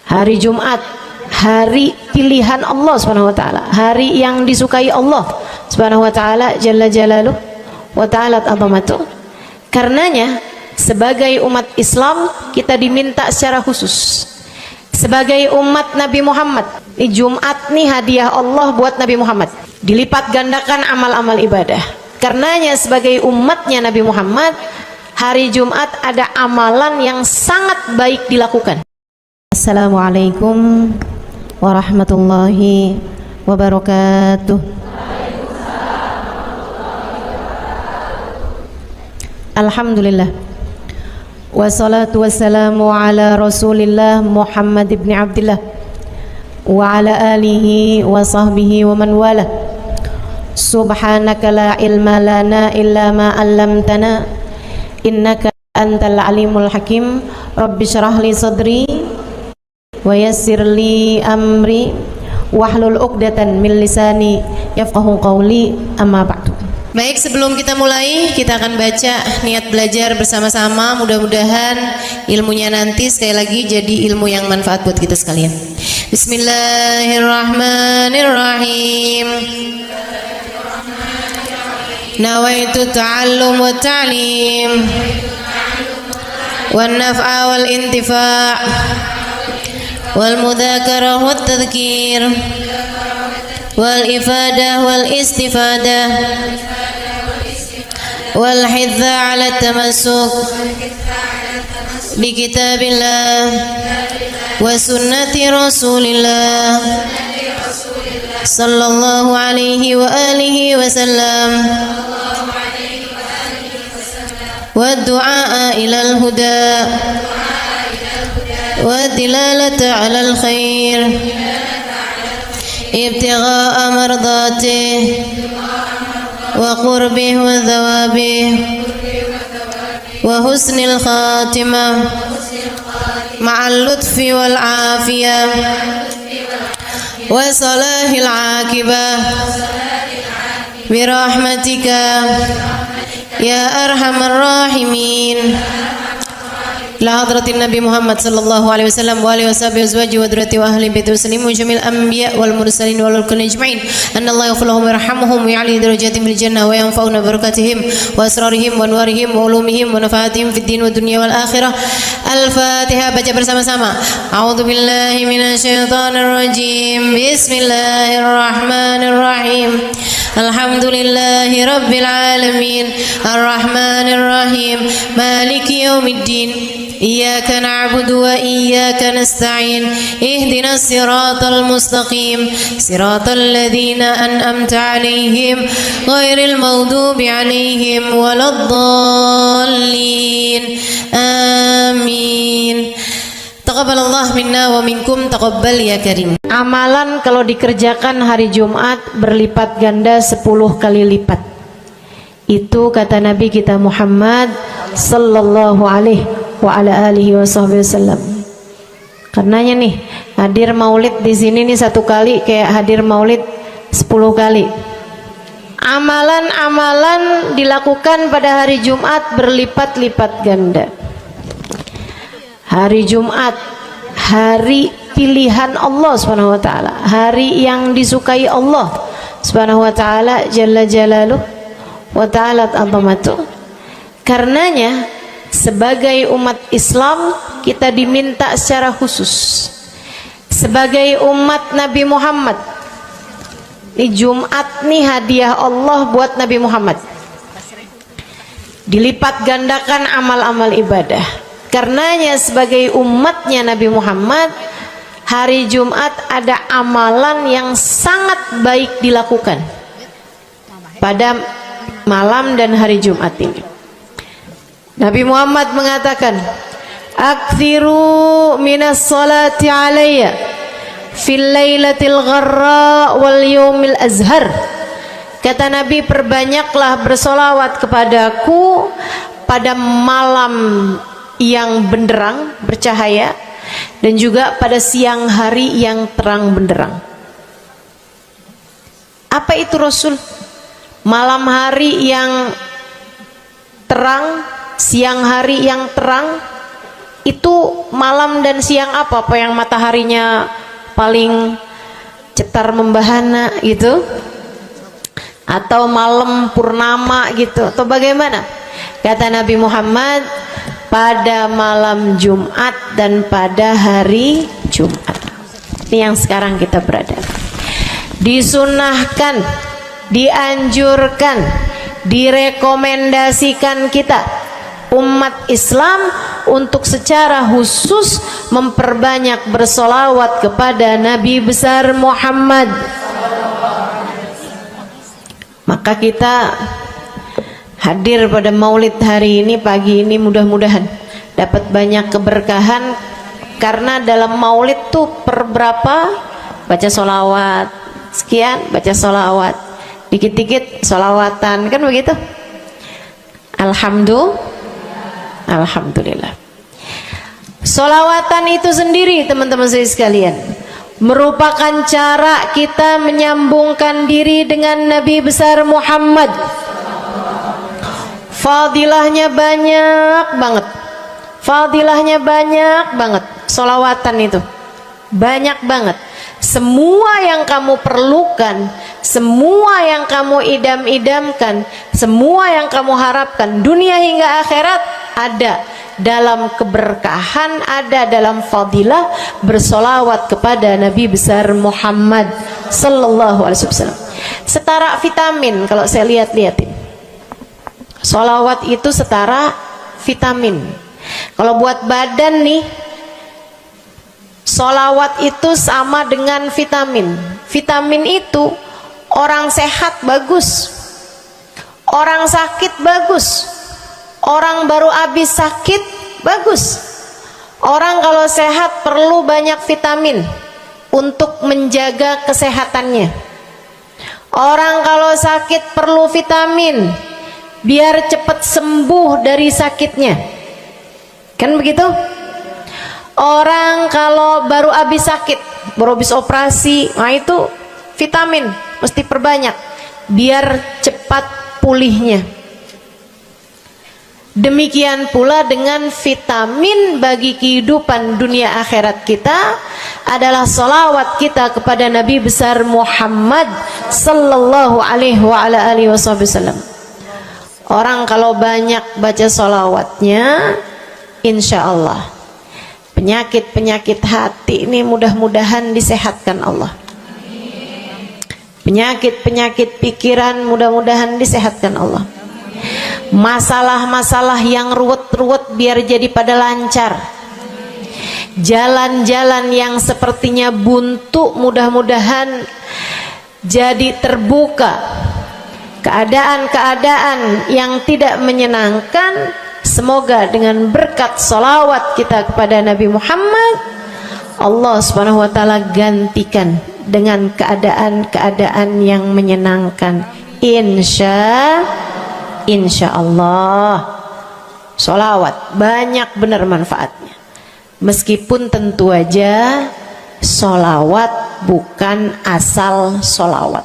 Hari Jumat, hari pilihan Allah Subhanahu wa taala, hari yang disukai Allah Subhanahu wa taala jalla jalaluh wa ta'ala azamatuh. Karenanya sebagai umat Islam kita diminta secara khusus sebagai umat Nabi Muhammad, di Jumat nih hadiah Allah buat Nabi Muhammad, dilipat gandakan amal-amal ibadah. Karenanya sebagai umatnya Nabi Muhammad, hari Jumat ada amalan yang sangat baik dilakukan. Assalamualaikum warahmatullahi wabarakatuh. Alhamdulillah, wassalatu wassalamu ala Rasulillah Muhammad ibn Abdillah wa ala alihi wa sahbihi wa man wala. Subhanaka la ilma lana illa ma 'allamtana innaka antal alimul hakim. Rabbi syrah li sadri wa yassir li amri wahlul 'uqdatan min lisani yafqahu qawli, amma ba'du. Baik, sebelum kita mulai, kita akan baca niat belajar bersama-sama. Mudah-mudahan ilmunya nanti sekali lagi jadi ilmu yang manfaat buat kita sekalian. Bismillahirrahmanirrahim. Nawaitu ta'allum wa ta'lim wan naf'a wal intifa' wal mudzakarah wat tadhkir wal ifadah wal istifadah wal hidza 'ala tamassuk bi kitabillah wa sunnati rasulillah sallallahu alaihi wa alihi wasallam wa du'a ilal huda wa dilalata 'alal khair ibtigha'a mardatih wa qurbih wa thawabih wa husnil khatimah ma'al lutfi wal afiyah wa salahil aqibah birahmatika ya arhamar rahimin. La hadratin Nabi Muhammad sallallahu alaihi wasallam wa alihi washabihi azwaji wa dzurriyyati wa ahli baiti muslimin jamil anbiya wal mursalin wal kulli ajma'in. Anna Allah yaghfiruhum wa yarhamuhum wa ya'li darajatihim fil jannah wa yanfa'una barakatihim wa asrarihim wa anwarihim wa ulumihim wa nafaatihim fid din wa dunya wal akhirah. Al-Fatihah, baca bersama-sama. A'udzu billahi minasyaitonir rajim. Bismillahirrahmanirrahim. Alhamdulillahi rabbil alamin. Arrahmanir rahim. Maliki yaumiddin. Iyyaka na'budu wa iyyaka nasta'in. Ihdinas siratal mustaqim. Siratal ladzina an'amta 'alaihim ghairil maghdubi 'alaihim waladdallin. Amin. Taqabbalallah minna wa minkum, taqabbal ya karim. Amalan kalau dikerjakan hari Jumat berlipat ganda 10 kali lipat. Itu kata Nabi kita Muhammad sallallahu alaihi wa ala alihi wasallam. Karenanya nih, hadir maulid di sini nih 1 kali kayak hadir maulid 10 kali. Amalan-amalan dilakukan pada hari Jumat berlipat-lipat ganda. Hari Jumat, hari pilihan Allah Subhanahu wa taala, hari yang disukai Allah Subhanahu wa taala jalla jalaluh wa ta'ala azamatuh. Karenanya sebagai umat Islam kita diminta secara khusus sebagai umat Nabi Muhammad, di Jumat nih hadiah Allah buat Nabi Muhammad, dilipat gandakan amal-amal ibadah. Karenanya sebagai umatnya Nabi Muhammad, hari Jumat ada amalan yang sangat baik dilakukan pada malam dan hari Jumat ini. Nabi Muhammad mengatakan, "Aktsiru minas salati alayya fil lailatil gharra wal yaumil azhar." Kata Nabi, perbanyaklah bersolawat kepadaku pada malam yang benderang, bercahaya, dan juga pada siang hari yang terang benderang. Apa itu Rasul? Malam hari yang terang, siang hari yang terang, Itu malam dan siang apa yang mataharinya paling cetar membahana gitu, atau malam purnama gitu, atau bagaimana? Kata Nabi Muhammad, pada malam Jumat dan pada hari Jumat. Ini yang sekarang kita berada. Disunahkan, dianjurkan, direkomendasikan kita umat Islam untuk secara khusus memperbanyak bersolawat kepada Nabi besar Muhammad. Maka kita hadir pada maulid hari ini, pagi ini, mudah-mudahan dapat banyak keberkahan, karena dalam maulid tuh per berapa baca solawat sekian, baca solawat dikit-dikit, solawatan, kan begitu. Alhamdulillah. Solawatan itu sendiri teman-teman sekalian merupakan cara kita menyambungkan diri dengan Nabi besar Muhammad. Fadilahnya banyak banget, fadilahnya banyak banget. Solawatan itu banyak banget. Semua yang kamu perlukan, semua yang kamu idam-idamkan, semua yang kamu harapkan, dunia hingga akhirat, ada dalam keberkahan, ada dalam fadilah bersolawat kepada Nabi besar Muhammad sallallahu alaihi wasallam. Setara vitamin kalau saya lihat-lihatin. Solawat itu setara vitamin. Kalau buat badan nih, solawat itu sama dengan vitamin. Vitamin itu orang sehat bagus, orang sakit bagus, orang baru habis sakit bagus. Orang kalau sehat perlu banyak vitamin untuk menjaga kesehatannya. Orang kalau sakit perlu vitamin biar cepat sembuh dari sakitnya, kan begitu? Orang kalau baru habis sakit, baru habis operasi, nah itu vitamin mesti perbanyak biar cepat pulihnya. Demikian pula dengan vitamin bagi kehidupan dunia akhirat kita adalah salawat kita kepada Nabi besar Muhammad sallallahu alaihi wasallam. Orang kalau banyak baca salawatnya, insya Allah penyakit-penyakit hati ini mudah-mudahan disehatkan Allah. Penyakit-penyakit pikiran mudah-mudahan disehatkan Allah. Masalah-masalah yang ruwet-ruwet biar jadi pada lancar. Jalan-jalan yang sepertinya buntu mudah-mudahan jadi terbuka. Keadaan-keadaan yang tidak menyenangkan, semoga dengan berkat salawat kita kepada Nabi Muhammad, Allah subhanahu wa ta'ala gantikan dengan keadaan-keadaan yang menyenangkan. Insya Allah. Salawat banyak benar manfaatnya. Meskipun tentu aja salawat bukan asal salawat.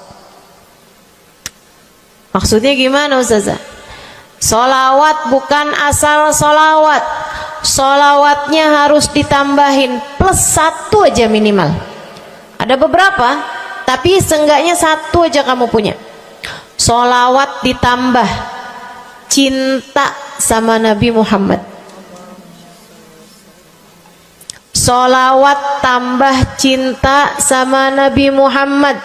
Maksudnya gimana Ustazah? Solawat bukan asal solawat. Solawatnya harus ditambahin plus 1 aja minimal. Ada beberapa, tapi seenggaknya 1 aja kamu punya. Solawat ditambah cinta sama Nabi Muhammad. Solawat tambah cinta sama Nabi Muhammad.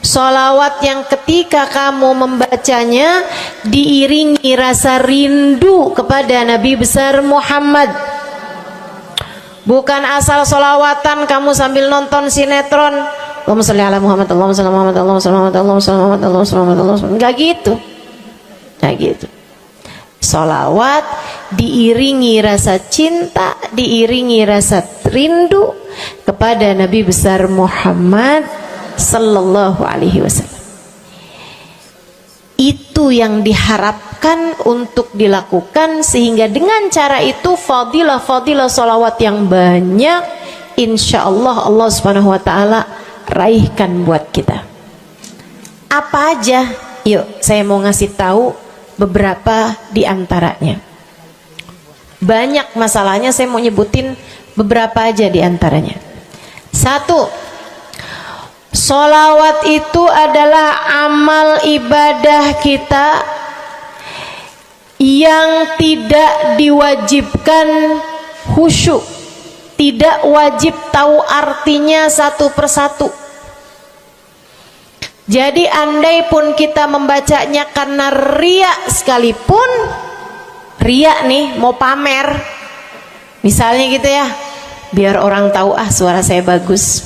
Solawat yang ketika kamu membacanya diiringi rasa rindu kepada Nabi besar Muhammad. Bukan asal solawatan kamu sambil nonton sinetron, Allahumma sholli ala Muhammad, Allahumma sholli ala Muhammad, Allahumma sholli ala Muhammad, Allahumma sholli ala Muhammad, Allahumma sholli ala Muhammad. Enggak gitu. Enggak gitu. Solawat diiringi rasa cinta, diiringi rasa rindu kepada Nabi besar Muhammad sallallahu alaihi wasallam. Itu yang diharapkan untuk dilakukan, sehingga dengan cara itu fadilah-fadilah salawat yang banyak insyaallah Allah subhanahu wa ta'ala raihkan buat kita. Apa aja? Yuk saya mau ngasih tahu beberapa di antaranya. Banyak masalahnya, saya mau nyebutin beberapa aja di antaranya. Satu, sholawat itu adalah amal ibadah kita yang tidak diwajibkan khusyuk, tidak wajib tahu artinya satu persatu. Jadi andai pun kita membacanya karena riya sekalipun, riya nih mau pamer, misalnya gitu ya, biar orang tahu suara saya bagus.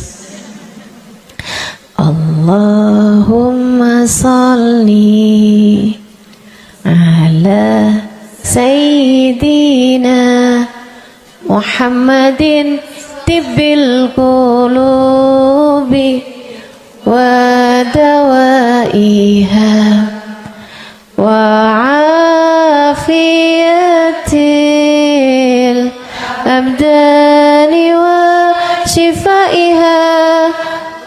Allahumma sholli ala sayyidina Muhammadin tibbil qulubi wa dawaiha wa afiyatil abdani wa shifaiha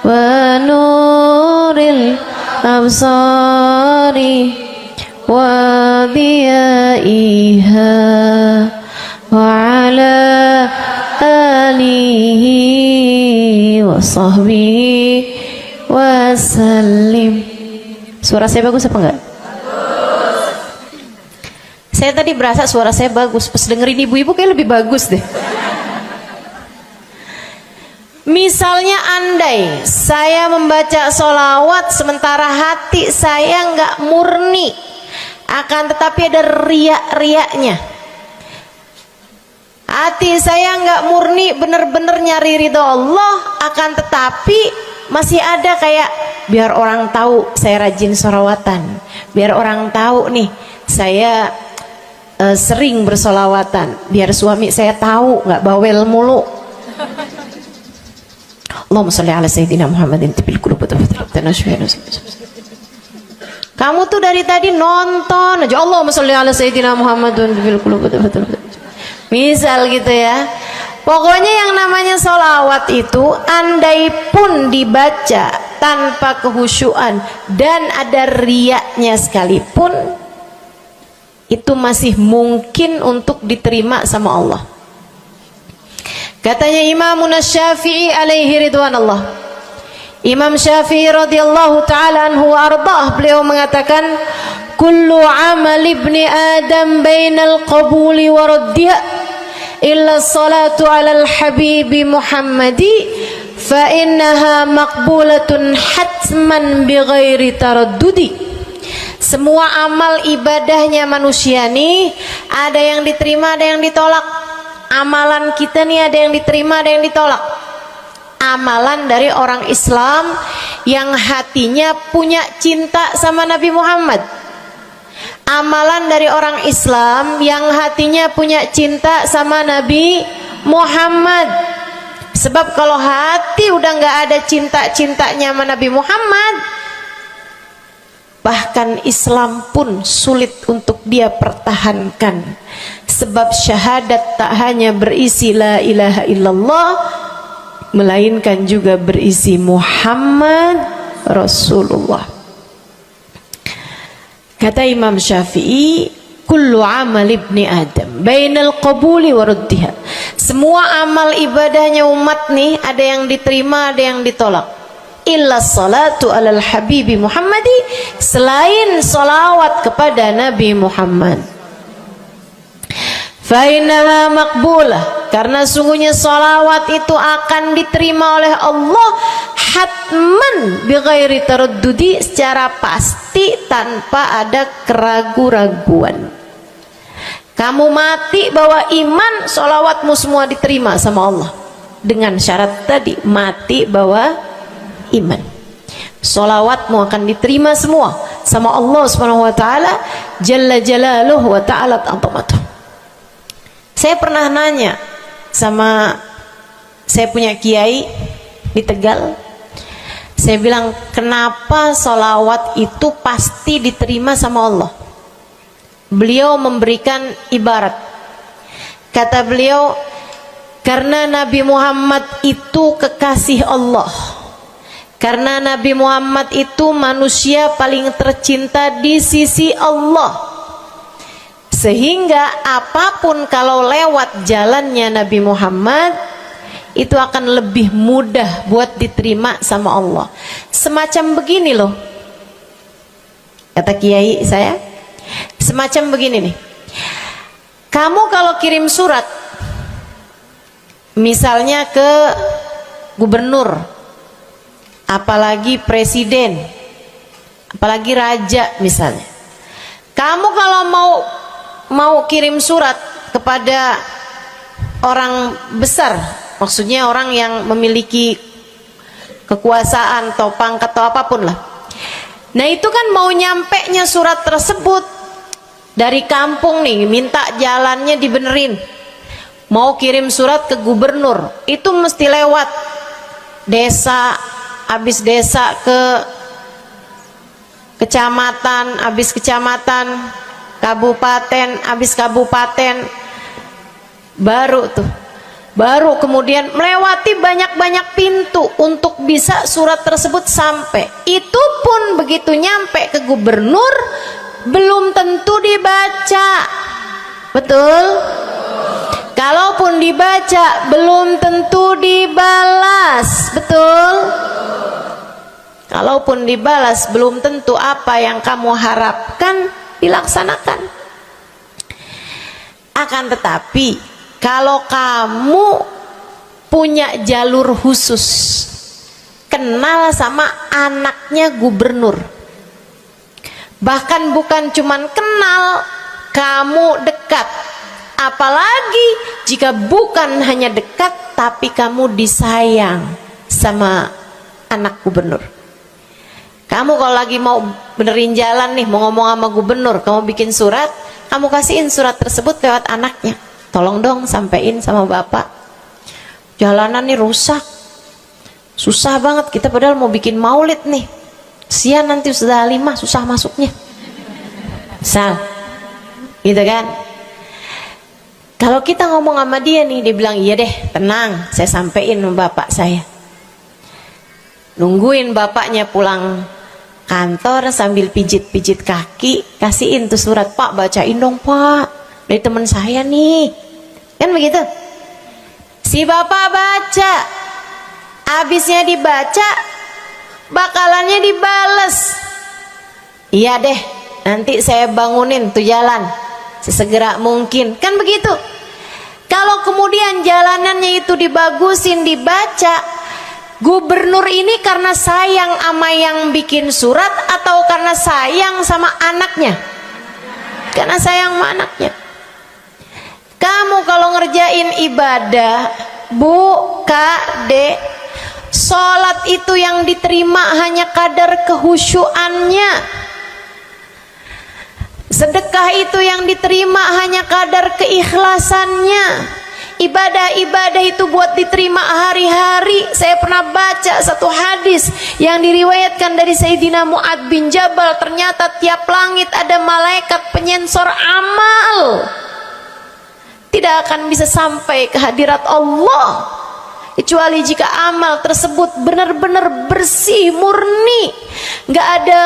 wa nuril absari wa diyaiha wa ala alihi wa sahbihi wasallim. Suara saya bagus apa enggak? Bagus. Saya tadi berasa suara saya bagus, pas dengerin ibu-ibu kayak lebih bagus deh. Misalnya andai saya membaca sholawat sementara hati saya enggak murni, akan tetapi ada riak-riaknya. Hati saya enggak murni bener-bener nyari ridho Allah, akan tetapi masih ada kayak biar orang tahu saya rajin sholawatan, biar orang tahu nih saya sering bersolawatan, biar suami saya tahu nggak bawel mulu. Allahumma sholli ala sayyidina Muhammadin tibil qulubi. Kamu tuh dari tadi nonton aja Allahumma sholli ala sayyidina Muhammadin tibil qulubi. Misal gitu ya. Pokoknya yang namanya sholawat itu andai pun dibaca tanpa kehusyuan dan ada riaknya sekalipun, itu masih mungkin untuk diterima sama Allah. Katanya Imam Syafi'i alaihi ridwanullah, Imam Syafi'i radhiyallahu ta'ala anhu wa ardhah, beliau mengatakan kullu amal ibni adam bainal qabuli wa raddiha illa salatu alal habibi Muhammadi fa innaha maqbulatun hatman bighairi taraddudi. Semua amal ibadahnya manusia nih ada yang diterima, ada yang ditolak. Amalan kita nih ada yang diterima, ada yang ditolak. Amalan dari orang Islam yang hatinya punya cinta sama Nabi Muhammad, amalan dari orang Islam yang hatinya punya cinta sama Nabi Muhammad. Sebab kalau hati udah nggak ada cinta-cintanya sama Nabi Muhammad, bahkan Islam pun sulit untuk dia pertahankan. Sebab syahadat tak hanya berisi la ilaha illallah, melainkan juga berisi Muhammad Rasulullah. Kata Imam Syafi'i, kullu amal ibni adam bainal qabuli wa raddiha. Semua amal ibadahnya umat nih ada yang diterima, ada yang ditolak. Illa salatu alal habibi Muhammadi, selain salawat kepada Nabi Muhammad. Fa innaha maqbulah, karena sungguhnya salawat itu akan diterima oleh Allah hatman bighairi taraddudi, secara pasti tanpa ada keraguan-raguan. Kamu mati bawa iman, sholawatmu semua diterima sama Allah. Dengan syarat tadi, mati bawa iman, sholawatmu akan diterima semua sama Allah Subhanahu wa ta'ala jalla jalaluhu wa ta'alat azamatuh. Saya pernah nanya sama saya punya kiai di Tegal, saya bilang, kenapa sholawat itu pasti diterima sama Allah? Beliau memberikan ibarat, kata beliau, karena Nabi Muhammad itu kekasih Allah, karena Nabi Muhammad itu manusia paling tercinta di sisi Allah. Sehingga apapun kalau lewat jalannya Nabi Muhammad itu akan lebih mudah buat diterima sama Allah. Semacam begini loh, kata kiai saya, semacam begini nih. Kamu kalau kirim surat misalnya ke gubernur, apalagi presiden, apalagi raja misalnya, kamu kalau mau kirim surat kepada orang besar, maksudnya orang yang memiliki kekuasaan atau pangkat atau apapun lah. Nah itu kan mau nyampe nya surat tersebut dari kampung nih, minta jalannya dibenerin, mau kirim surat ke gubernur, itu mesti lewat desa, habis desa ke kecamatan, habis kecamatan, kabupaten, habis kabupaten, baru kemudian melewati banyak-banyak pintu untuk bisa surat tersebut sampai. Itu pun begitu nyampe ke gubernur belum tentu dibaca, betul? Kalaupun dibaca belum tentu dibalas, betul? Kalaupun dibalas belum tentu apa yang kamu harapkan dilaksanakan. Akan tetapi kalau kamu punya jalur khusus, kenal sama anaknya gubernur, bahkan bukan cuman kenal, kamu dekat, apalagi jika bukan hanya dekat tapi kamu disayang sama anak gubernur. Kamu kalau lagi mau benerin jalan nih, mau ngomong sama gubernur, kamu bikin surat, kamu kasihin surat tersebut lewat anaknya, tolong dong sampein sama bapak, jalanan nih rusak, susah banget, kita padahal mau bikin maulid nih, sian nanti sudah 5 susah masuknya, misal gitu kan. Kalau kita ngomong sama dia nih, dia bilang iya deh, tenang, saya sampein sama bapak saya. Nungguin bapaknya pulang kantor sambil pijit-pijit kaki, kasihin tuh surat, Pak bacain dong Pak, dari teman saya nih, kan begitu. Si bapak baca, habisnya dibaca, bakalannya dibales, iya deh, nanti saya bangunin tuh jalan sesegera mungkin, kan begitu. Kalau kemudian jalanannya itu dibagusin, dibaca, gubernur ini karena sayang sama yang bikin surat atau karena sayang sama anaknya? Karena sayang sama anaknya. Kamu kalau ngerjain ibadah, Bu, Kak, Dek, sholat itu yang diterima hanya kadar kehusyuannya. Sedekah itu yang diterima hanya kadar keikhlasannya. Ibadah-ibadah itu buat diterima hari-hari. Saya pernah baca satu hadis yang diriwayatkan dari Sayyidina Mu'ad bin Jabal, ternyata tiap langit ada malaikat penyensor amal, tidak akan bisa sampai ke hadirat Allah kecuali jika amal tersebut benar-benar bersih, murni, nggak ada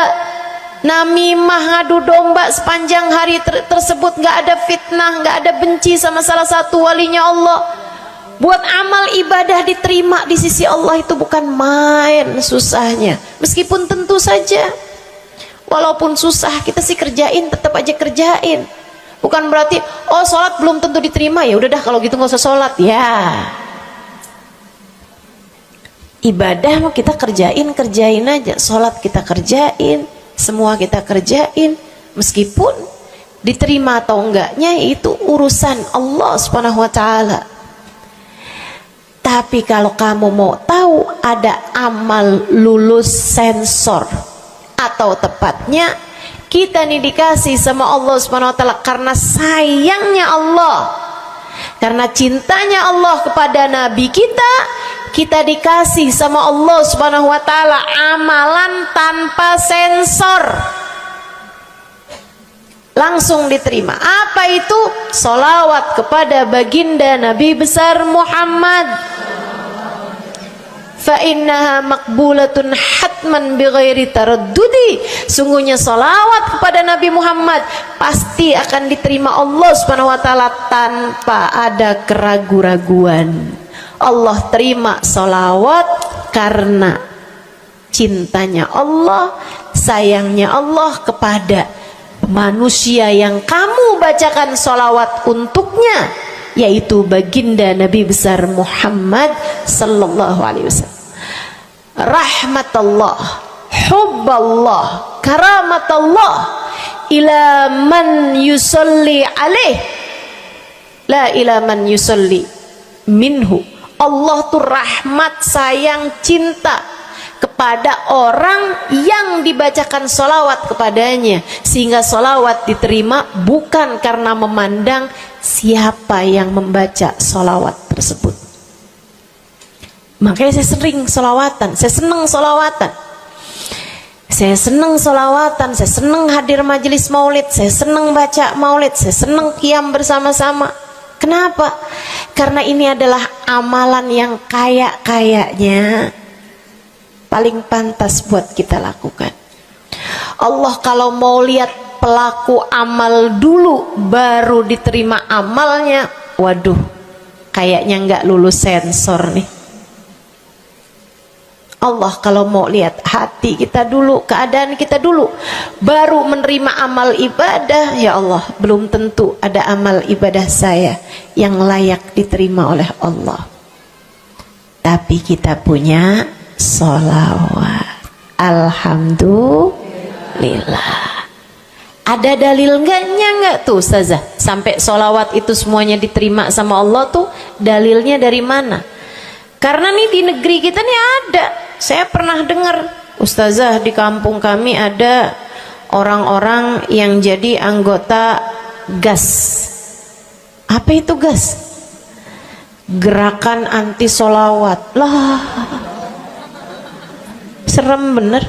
namimah, ngadu domba sepanjang hari tersebut, nggak ada fitnah, nggak ada benci sama salah satu walinya Allah. Buat amal ibadah diterima di sisi Allah itu bukan main susahnya. Meskipun tentu saja walaupun susah kita sih kerjain, tetap aja kerjain. Bukan berarti oh sholat belum tentu diterima, ya udah dah kalau gitu nggak usah sholat ya. Ibadah mau kita kerjain aja, sholat kita kerjain, semua kita kerjain, meskipun diterima atau enggaknya itu urusan Allah Subhanahu wa taala. Tapi kalau kamu mau tahu, ada amal lulus sensor, atau tepatnya kita nih dikasih sama Allah Subhanahu wa taala karena sayangnya Allah, karena cintanya Allah kepada nabi kita, kita dikasih sama Allah Subhanahu wa taala amalan tanpa sensor, langsung diterima. Apa itu? Sholawat kepada baginda Nabi besar Muhammad. fa innaha maqbulatun hatman bighairi taraddudi. Sungguhnya salawat kepada Nabi Muhammad pasti akan diterima Allah Subhanahu wa taala tanpa ada keraguan-raguan. Allah terima salawat karena cintanya Allah, sayangnya Allah kepada manusia yang kamu bacakan salawat untuknya, yaitu baginda Nabi besar Muhammad sallallahu alaihi wasallam. Rahmatullah, hubballah, karamatullah ila man yusalli alaih, la ila man yusalli minhu. Allah tuh rahmat, sayang, cinta kepada orang yang dibacakan solawat kepadanya, sehingga solawat diterima bukan karena memandang siapa yang membaca solawat tersebut. Makanya saya sering solawatan, saya senang solawatan, saya senang solawatan, saya senang hadir majelis maulid, saya senang baca maulid, saya senang qiyam bersama-sama. Kenapa? Karena ini adalah amalan yang kayaknya paling pantas buat kita lakukan. Allah kalau mau lihat pelaku amal dulu baru diterima amalnya, waduh, kayaknya nggak lulus sensor nih. Allah kalau mau lihat hati kita dulu, keadaan kita dulu, baru menerima amal ibadah, ya Allah, belum tentu ada amal ibadah saya yang layak diterima oleh Allah. Tapi kita punya sholawat, alhamdulillah. Ada dalil nggak tuh Ustazah sampai sholawat itu semuanya diterima sama Allah tuh? Dalilnya dari mana? Karena nih di negeri kita nih ada, saya pernah dengar Ustazah, di kampung kami ada orang-orang yang jadi anggota GAS. Apa itu GAS? Gerakan anti sholawat. Lah, serem bener.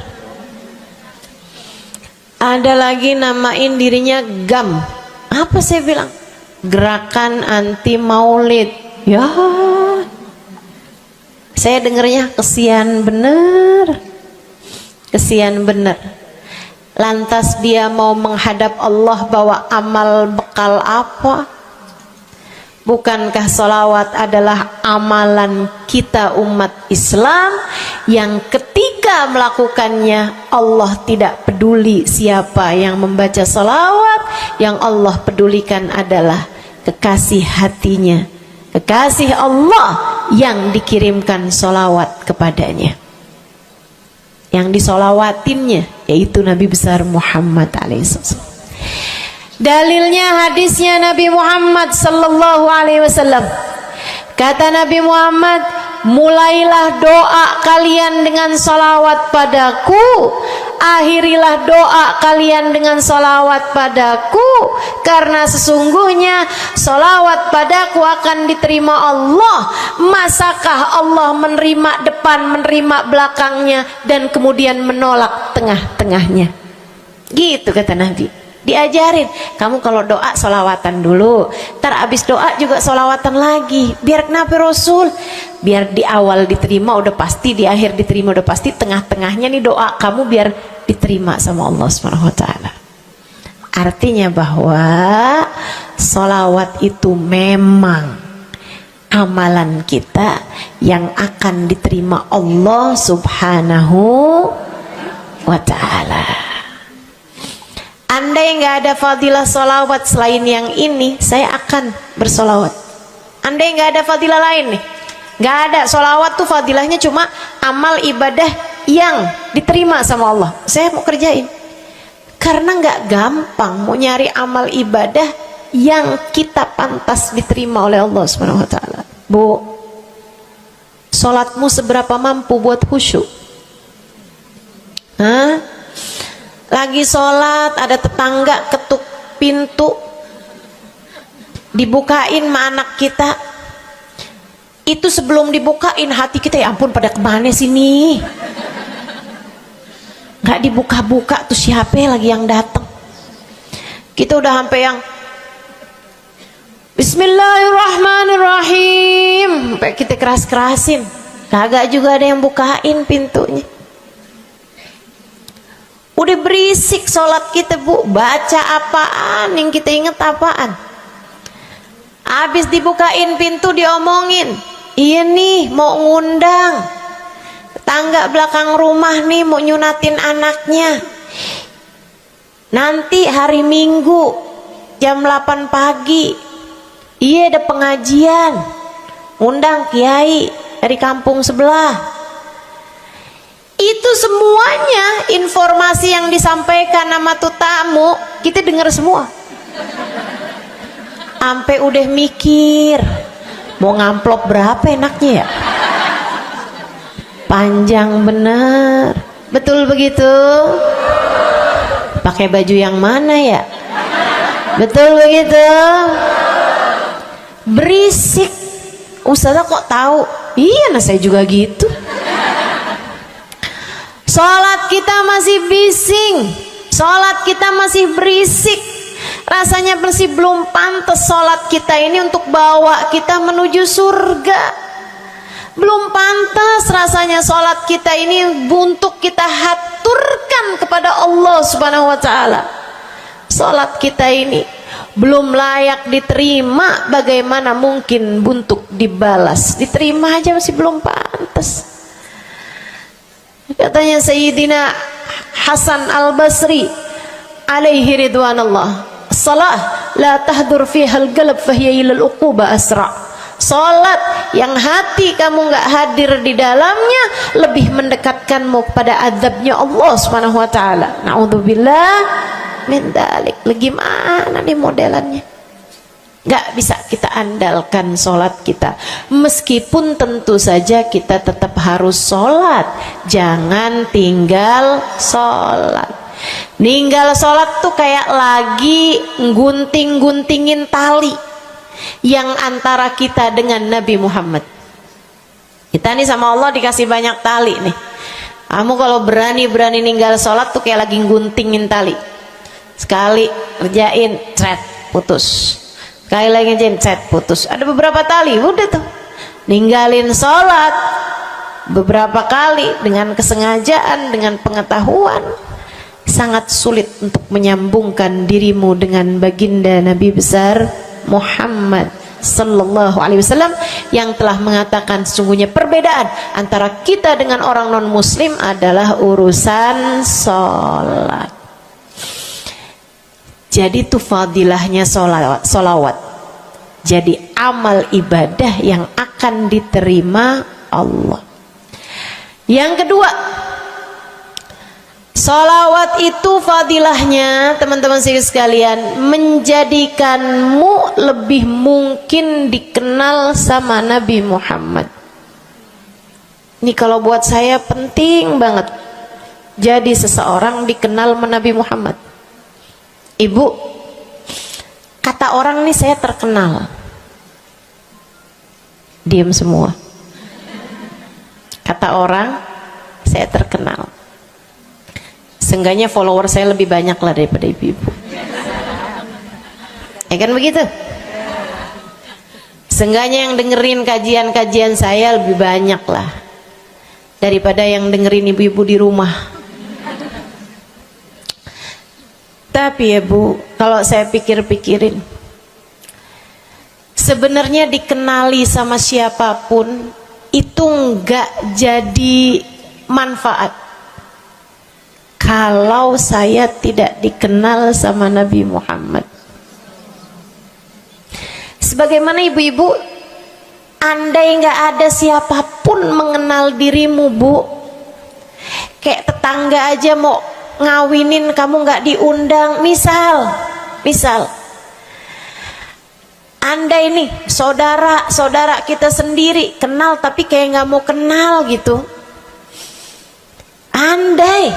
Ada lagi namain dirinya GAM. Apa saya bilang? Gerakan anti maulid. Ya, saya dengernya kesian bener, kesian bener. Lantas dia mau menghadap Allah bawa amal bekal apa? Bukankah sholawat adalah amalan kita umat Islam yang ketika melakukannya Allah tidak peduli siapa yang membaca sholawat, yang Allah pedulikan adalah kekasih hatinya, kekasih Allah yang dikirimkan sholawat kepadanya, yang disolawatinnya yaitu Nabi besar Muhammad alaihissalam. Dalilnya hadisnya Nabi Muhammad sallallahu alaihi wasallam. Kata Nabi Muhammad, mulailah doa kalian dengan salawat padaku, akhirilah doa kalian dengan salawat padaku, karena sesungguhnya salawat padaku akan diterima Allah. Masakah Allah menerima depan, menerima belakangnya, dan kemudian menolak tengah-tengahnya? Gitu kata Nabi. Diajarin, kamu kalau doa solawatan dulu, ntar abis doa juga solawatan lagi. Biar kenapa Rasul? Biar di awal diterima udah pasti, di akhir diterima udah pasti, tengah-tengahnya nih doa kamu biar diterima sama Allah Subhanahu wa taala. Artinya bahwa solawat itu memang amalan kita yang akan diterima Allah Subhanahu wa taala. Andai nggak ada fadilah solawat selain yang ini, saya akan bersolawat. Andai nggak ada fadilah lain nih, nggak ada solawat tuh fadilahnya cuma amal ibadah yang diterima sama Allah, saya mau kerjain. Karena nggak gampang mau nyari amal ibadah yang kita pantas diterima oleh Allah Subhanahu wa taala. Bu, sholatmu seberapa mampu buat khusyuk? Hah? Lagi sholat ada tetangga ketuk pintu, dibukain sama anak kita. Itu sebelum dibukain hati kita, ya ampun pada kemana sini? Gak dibuka-buka tuh siapa lagi yang datang? Kita udah sampai yang Bismillahirrahmanirrahim, sampai kita keras-kerasin. kagak juga ada yang bukain pintunya. Udah berisik sholat kita Bu, baca apaan, yang kita inget apaan. Habis dibukain pintu diomongin, iya nih mau ngundang tetangga belakang rumah nih, mau nyunatin anaknya nanti hari Minggu jam 8 pagi. Iya ada pengajian, ngundang kiai dari kampung sebelah. Itu semuanya informasi yang disampaikan sama tuh tamu kita dengar semua. Sampai udah mikir mau ngamplop berapa enaknya ya, panjang bener. Betul begitu? Pakai baju yang mana ya? Betul begitu? Berisik. Ustazah kok tahu? Iya, nah saya juga gitu. Sholat kita masih bising, sholat kita masih berisik. Rasanya masih belum pantas sholat kita ini untuk bawa kita menuju surga. Belum pantas rasanya sholat kita ini untuk kita haturkan kepada Allah Subhanahu wa ta'ala. Sholat kita ini belum layak diterima, bagaimana mungkin untuk dibalas? Diterima aja masih belum pantas. Katanya Sayyidina Hasan Al-Basri alaihi ridwanallah, salah la tahdur fihal galab fahiya ilal uquba asra. Salat yang hati kamu nggak hadir di dalamnya lebih mendekatkanmu kepada azabnya Allah Subhanahu wa taala. Naudzubillah min dzalik. Gimana nih modelannya? Gak bisa kita andalkan sholat kita, meskipun tentu saja kita tetap harus sholat. Jangan tinggal sholat. Ninggal sholat tuh kayak lagi gunting-guntingin tali yang antara kita dengan Nabi Muhammad. Kita nih sama Allah dikasih banyak tali nih. Kamu kalau berani-berani ninggal sholat tuh kayak lagi guntingin tali. Sekali kerjain, cret, putus. Sekali lagi cet, putus. Ada beberapa tali, udah tuh ninggalin sholat beberapa kali dengan kesengajaan, dengan pengetahuan, sangat sulit untuk menyambungkan dirimu dengan baginda Nabi besar Muhammad sallallahu alaihi wasallam yang telah mengatakan sesungguhnya perbedaan antara kita dengan orang non muslim adalah urusan sholat. Jadi itu fadilahnya solawat. Jadi amal ibadah yang akan diterima Allah. Yang kedua, solawat itu fadilahnya teman-teman sekalian menjadikanmu lebih mungkin dikenal sama Nabi Muhammad. Ini kalau buat saya penting banget. Jadi seseorang dikenal sama Nabi Muhammad. Ibu, kata orang nih saya terkenal. Diam semua. Kata orang saya terkenal. Seenggaknya follower saya lebih banyak lah daripada ibu-ibu. Ya kan begitu? Seenggaknya yang dengerin kajian-kajian saya lebih banyak lah daripada yang dengerin ibu-ibu di rumah. Tapi ya Bu, kalau saya pikir-pikirin, sebenarnya dikenali sama siapapun itu enggak jadi manfaat kalau saya tidak dikenal sama Nabi Muhammad. Sebagaimana ibu-ibu, andai enggak ada siapapun mengenal dirimu Bu, kayak tetangga aja mau ngawinin kamu nggak diundang, misal andai nih saudara kita sendiri kenal tapi kayak nggak mau kenal gitu, andai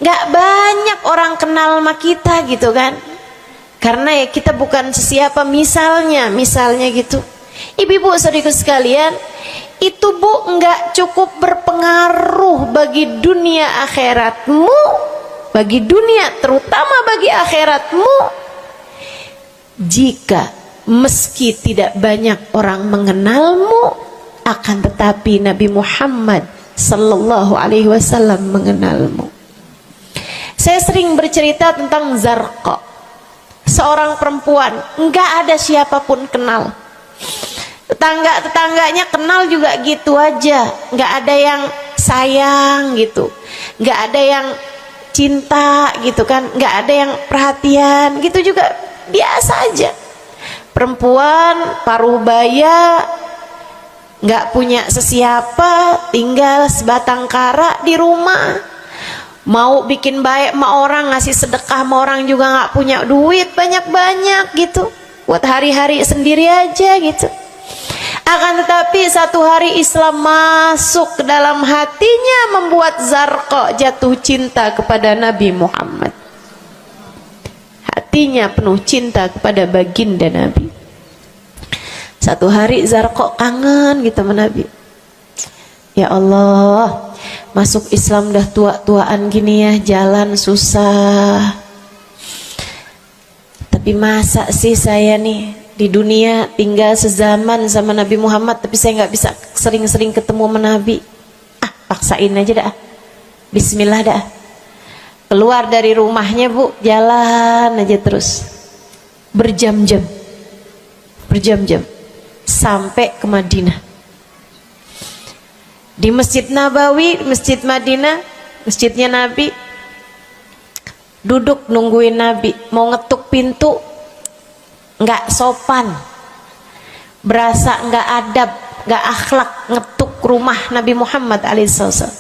nggak banyak orang kenal sama kita gitu kan, karena ya kita bukan sesiapa, misalnya gitu. Ibu-ibu saudaraku sekalian, itu Bu nggak cukup berpengaruh bagi dunia akhiratmu, bagi dunia terutama bagi akhiratmu, jika meski tidak banyak orang mengenalmu akan tetapi Nabi Muhammad sallallahu alaihi wasallam mengenalmu. Saya sering bercerita tentang Zarqa, seorang perempuan, enggak ada siapapun kenal. Tetangga-tetangganya kenal juga gitu aja, enggak ada yang sayang gitu, enggak ada yang cinta gitu kan, enggak ada yang perhatian gitu, juga biasa aja. Perempuan paruh baya, nggak punya sesiapa, tinggal sebatang kara di rumah. Mau bikin baik sama orang, ngasih sedekah sama orang juga nggak punya duit banyak-banyak gitu, buat hari-hari sendiri aja gitu. Akan tetapi satu hari Islam masuk ke dalam hatinya, membuat Zarqa jatuh cinta kepada Nabi Muhammad. Hatinya penuh cinta kepada baginda Nabi. Satu hari Zarqa kangen gitu sama Nabi. Ya Allah, masuk Islam dah tua-tuaan gini ya, jalan susah. Tapi masa sih saya nih di dunia tinggal sezaman sama Nabi Muhammad, tapi saya nggak bisa sering-sering ketemu sama Nabi. Paksain aja dah. Bismillah dah. Keluar dari rumahnya bu, jalan aja terus berjam-jam sampai ke Madinah. Di Masjid Nabawi, Masjid Madinah, masjidnya Nabi, duduk nungguin Nabi. Mau ngetuk pintu nggak sopan, berasa nggak adab, nggak akhlak, ngetuk rumah Nabi Muhammad alaihissalam.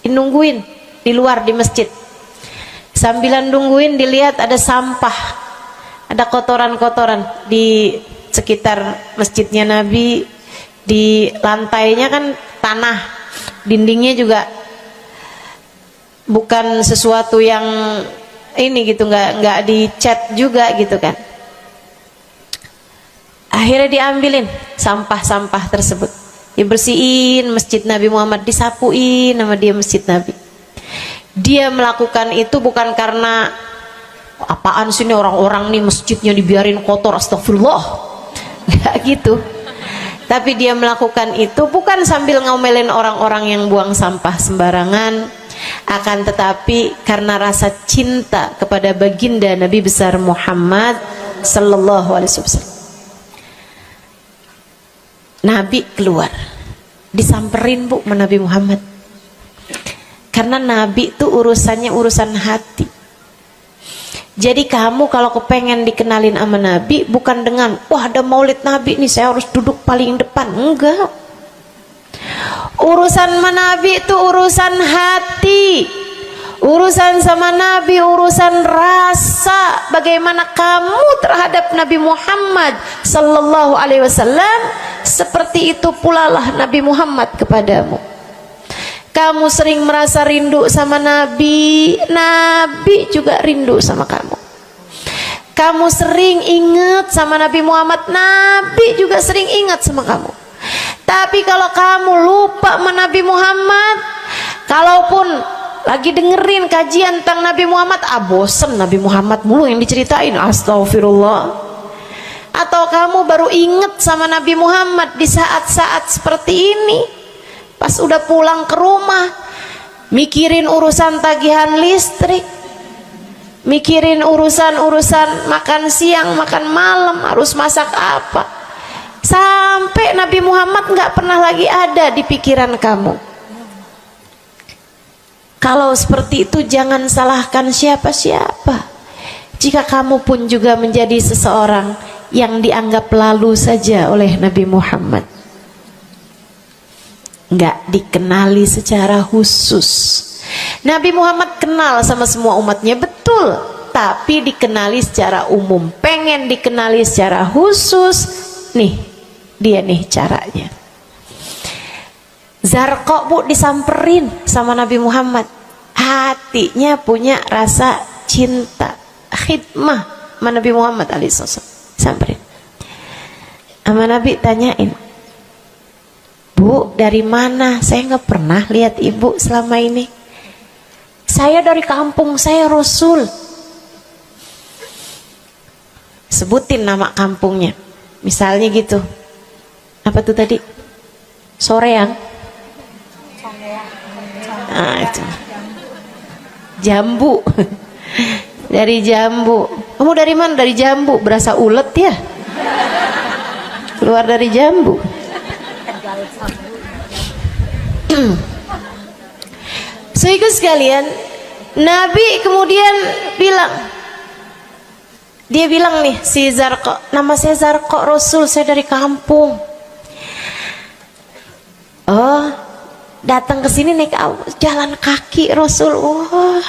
Nungguin di luar di masjid. Sambilan nungguin dilihat ada sampah, ada kotoran-kotoran di sekitar masjidnya Nabi. Di lantainya kan tanah, dindingnya juga bukan sesuatu yang ini gitu, nggak dicat juga gitu kan. Akhirnya diambilin sampah-sampah tersebut, dibersihin masjid Nabi Muhammad, disapuin nama dia masjid Nabi. Dia melakukan itu bukan karena apaan sih nih orang-orang nih masjidnya dibiarin kotor, astagfirullah, nggak gitu. Tapi dia melakukan itu bukan sambil ngomelin orang-orang yang buang sampah sembarangan, akan tetapi karena rasa cinta kepada baginda Nabi besar Muhammad sallallahu alaihi wasallam. Nabi keluar, disamperin bu sama Nabi Muhammad. Karena Nabi itu urusannya urusan hati. Jadi kamu kalau kepengen dikenalin sama Nabi, bukan dengan wah ada maulid Nabi nih saya harus duduk paling depan, enggak. Urusan sama Nabi itu urusan hati. Urusan sama Nabi urusan rasa, bagaimana kamu terhadap Nabi Muhammad sallallahu alaihi wasallam, seperti itu pula lah Nabi Muhammad kepadamu. Kamu sering merasa rindu sama Nabi, Nabi juga rindu sama kamu. Kamu sering ingat sama Nabi Muhammad, Nabi juga sering ingat sama kamu. Tapi kalau kamu lupa sama Nabi Muhammad, kalaupun lagi dengerin kajian tentang Nabi Muhammad, bosen Nabi Muhammad mulu yang diceritain, astagfirullah. Atau kamu baru ingat sama Nabi Muhammad di saat-saat seperti ini, pas udah pulang ke rumah, mikirin urusan tagihan listrik, mikirin urusan makan siang, makan malam, harus masak apa, sampai Nabi Muhammad nggak pernah lagi ada di pikiran kamu. Kalau seperti itu jangan salahkan siapa-siapa. Jika kamu pun juga menjadi seseorang yang dianggap lalu saja oleh Nabi Muhammad, nggak dikenali secara khusus. Nabi Muhammad kenal sama semua umatnya, betul, tapi dikenali secara umum. Pengen dikenali secara khusus, nih dia nih caranya. Zarqa bu disamperin sama Nabi Muhammad, hatinya punya rasa cinta, khidmah sama Nabi Muhammad alaihissalam. Samperin sama Nabi, tanyain, Bu, dari mana? Saya nggak pernah lihat ibu selama ini. Saya dari kampung saya Rasul. Sebutin nama kampungnya. Misalnya gitu. Apa tuh tadi? Soreang. Nah, itu. Jambu. Dari jambu. Kamu dari mana? Dari jambu. Berasa ulet ya? Keluar dari jambu. Saudara sekalian, Nabi kemudian bilang, dia bilang nih si Zarqa, nama saya Zarqa, Rasul, saya dari kampung. Oh, datang ke sini naik jalan kaki Rasul. Wah,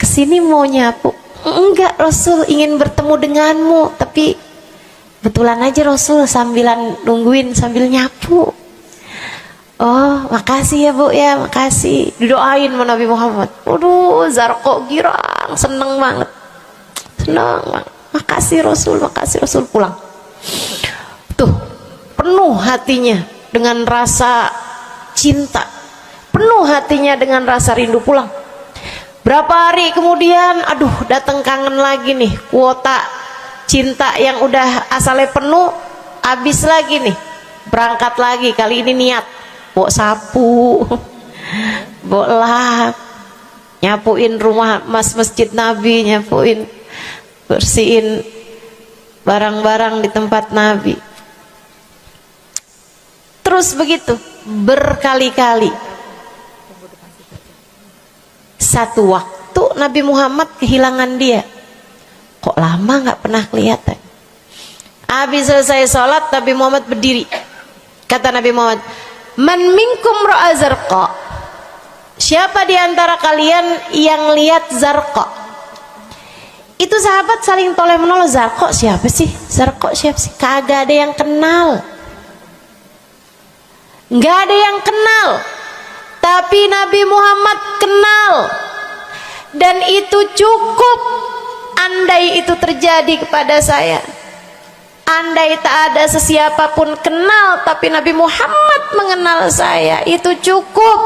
kesini mau nyapu? Enggak Rasul, ingin bertemu denganmu, tapi betulan aja Rasul sambilan nungguin sambil nyapu. Oh, makasih ya Bu ya, makasih. Didoain sama Nabi Muhammad. Waduh, Zarqa girang, seneng banget. Seneng banget. Makasih Rasul pulang. Tuh, penuh hatinya dengan rasa cinta. Penuh hatinya dengan rasa rindu pulang. Berapa hari kemudian, aduh, datang kangen lagi nih. Kuota cinta yang udah asalnya penuh, habis lagi nih. Berangkat lagi, kali ini niat. Bawa sapu, bawa lap, nyapuin rumah masjid Nabi, nyapuin, bersihin barang-barang di tempat Nabi. Terus begitu berkali-kali. Satu waktu Nabi Muhammad kehilangan dia. Kok lama nggak pernah kelihatan. Habis selesai sholat, Nabi Muhammad berdiri. Kata Nabi Muhammad, man minkum ra'a Zarqa, siapa di antara kalian yang lihat Zarqa? Itu sahabat saling toleh menolong. Zarqa siapa sih? Zarqa siapa sih? Kagak ada yang kenal, nggak ada yang kenal. Tapi Nabi Muhammad kenal, dan itu cukup. Andai itu terjadi kepada saya, andai tak ada sesiapa pun kenal, tapi Nabi Muhammad mengenal saya, itu cukup.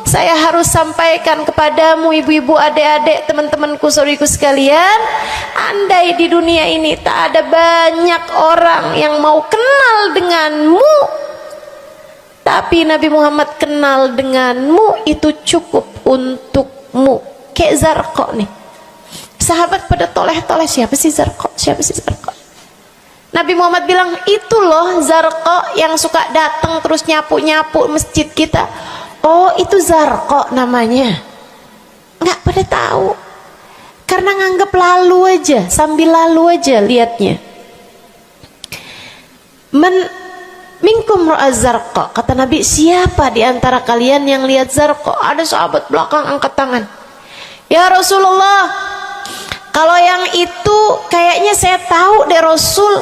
Saya harus sampaikan kepadamu ibu-ibu, adik-adik, teman-temanku, saudariku sekalian, andai di dunia ini tak ada banyak orang yang mau kenal denganmu, tapi Nabi Muhammad kenal denganmu, itu cukup untukmu. Kayak Zarqa nih, sahabat pada toleh-toleh, siapa sih Zarqa? Siapa sih Zarqa? Nabi Muhammad bilang, itu loh Zarqa yang suka datang terus nyapu-nyapu masjid kita. Oh, itu Zarqa namanya. Nggak pada tahu, karena nganggap lalu aja, sambil lalu aja liatnya. Minkum ra'a Zarqa, kata Nabi, siapa di antara kalian yang lihat Zarqa? Ada sahabat belakang angkat tangan. Ya Rasulullah, kalau yang itu kayaknya saya tahu deh Rasul.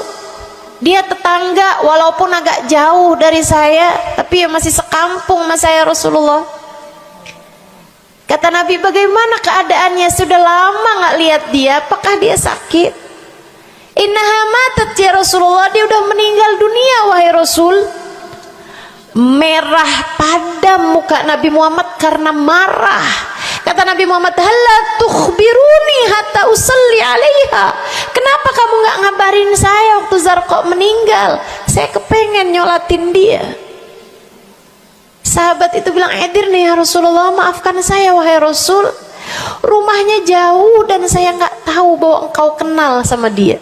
Dia tetangga, walaupun agak jauh dari saya, tapi ya masih sekampung sama saya Rasulullah. Kata Nabi, bagaimana keadaannya? Sudah lama nggak lihat dia, apakah dia sakit? Innaha matat ya Rasulullah, dia udah meninggal dunia wahai Rasul. Merah padam muka Nabi Muhammad karena marah. Kata Nabi Muhammad, halla tukhbiruni hatta usalli alaiha. Kenapa kamu nggak ngabarin saya waktu Zarqa meninggal? Saya kepengen nyolatin dia. Sahabat itu bilang, edir nih ya Rasulullah, maafkan saya wahai Rasul, rumahnya jauh dan saya nggak tahu bahwa engkau kenal sama dia.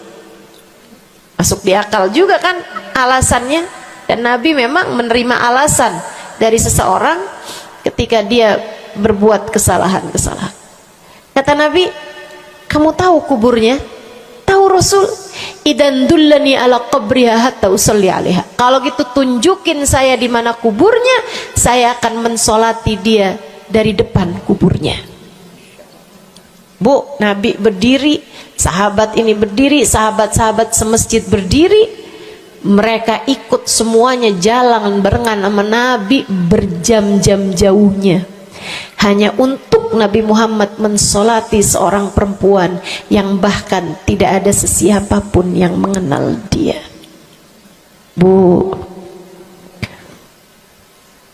Masuk di akal juga kan alasannya. Dan Nabi memang menerima alasan dari seseorang ketika dia berbuat kesalahan-kesalahan. Kata Nabi, kamu tahu kuburnya? Tahu Rasul? Idan dullani ala qabriha hatta usalli alaiha. Kalau gitu tunjukin saya di mana kuburnya, saya akan mensolati dia dari depan kuburnya. Bu, Nabi berdiri, sahabat ini berdiri, sahabat-sahabat semasjid berdiri. Mereka ikut semuanya jalan barengan sama Nabi berjam-jam jauhnya, hanya untuk Nabi Muhammad mensolati seorang perempuan yang bahkan tidak ada sesiapapun yang mengenal dia. Bu,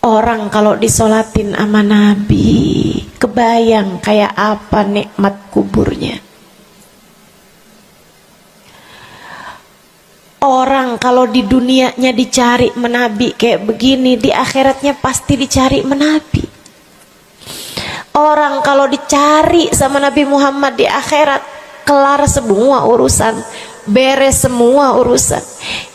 orang kalau disolatin sama Nabi, kebayang kayak apa nikmat kuburnya. Orang Orang kalau di dunianya dicari menabi kayak begini, di akhiratnya pasti dicari menabi. Orang kalau dicari sama Nabi Muhammad di akhirat, kelar semua urusan, beres semua urusan,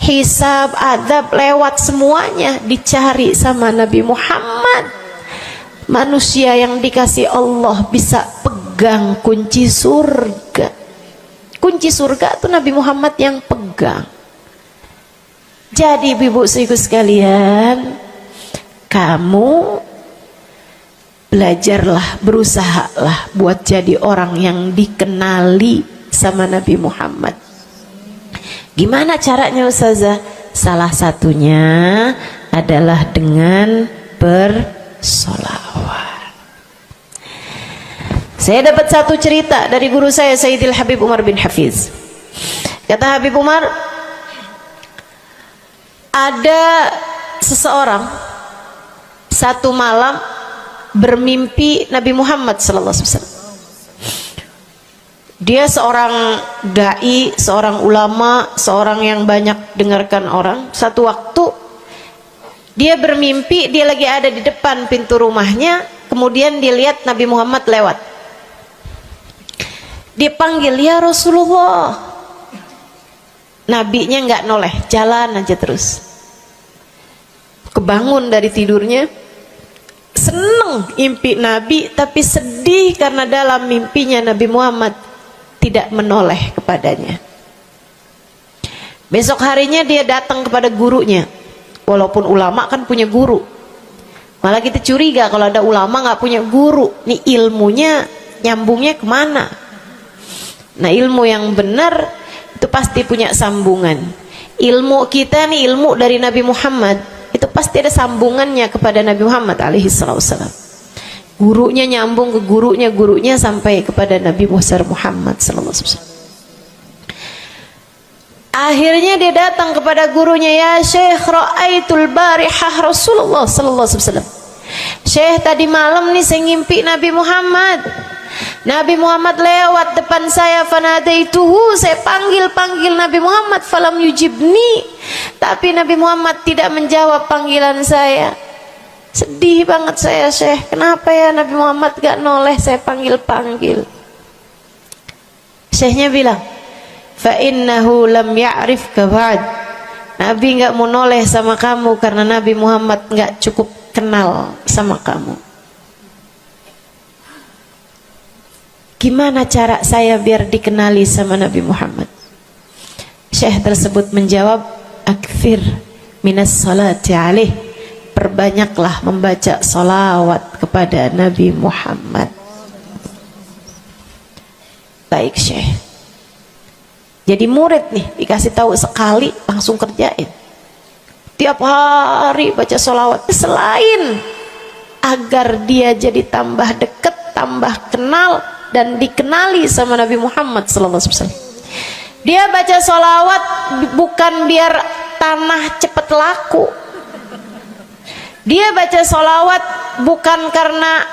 hisab, adab lewat semuanya, dicari sama Nabi Muhammad. Manusia yang dikasih Allah bisa pegang kunci surga. Kunci surga itu Nabi Muhammad yang pegang. Jadi ibu-ibu sekalian, kamu belajarlah, berusahalah buat jadi orang yang dikenali sama Nabi Muhammad. Gimana caranya Ustazah? Salah satunya adalah dengan bersolawat. Saya dapat satu cerita dari guru saya, Sayyidil Habib Umar bin Hafiz. Kata Habib Umar, ada seseorang satu malam bermimpi Nabi Muhammad sallallahu alaihi wasallam. Dia seorang dai, seorang ulama, seorang yang banyak dengarkan orang. Satu waktu dia bermimpi, dia lagi ada di depan pintu rumahnya, kemudian dia lihat Nabi Muhammad lewat. Dia panggil, ya Rasulullah. Nabinya nggak noleh, jalan aja terus. Kebangun dari tidurnya, seneng impi Nabi, tapi sedih karena dalam mimpinya Nabi Muhammad tidak menoleh kepadanya. Besok harinya dia datang kepada gurunya. Walaupun ulama kan punya guru, malah kita curiga kalau ada ulama nggak punya guru. Nih ilmunya nyambungnya kemana? Nah, ilmu yang benar itu pasti punya sambungan. Ilmu kita nih, ilmu dari Nabi Muhammad, itu pasti ada sambungannya kepada Nabi Muhammad alaihi wasallam. Gurunya nyambung ke gurunya sampai kepada Nabi Muhammad sallallahu alaihi wasallam. Akhirnya dia datang kepada gurunya, ya Syekh, ra'aitul barihah Rasulullah sallallahu alaihi wasallam. Syekh, tadi malam nih saya ngimpi Nabi Muhammad. Nabi Muhammad lewat depan saya, fanadaituhu, saya panggil Nabi Muhammad, falam yujibni, tapi Nabi Muhammad tidak menjawab panggilan saya. Sedih banget saya, Syekh, kenapa ya Nabi Muhammad gak noleh saya panggil. Syekhnya bilang, fa innahu lam ya'rifka ba'd. Nabi gak mau noleh sama kamu karena Nabi Muhammad gak cukup kenal sama kamu. Gimana cara saya biar dikenali sama Nabi Muhammad? Syekh tersebut menjawab, akfir minas salati alaih, perbanyaklah membaca salawat kepada Nabi Muhammad. Baik Syekh. Jadi murid nih, dikasih tahu sekali langsung kerjain. Tiap hari baca salawat. Selain agar dia jadi tambah dekat, tambah kenal, dan dikenali sama Nabi Muhammad sallallahu alaihi wasallam. Dia baca sholawat bukan biar tanah cepat laku. Dia baca sholawat bukan karena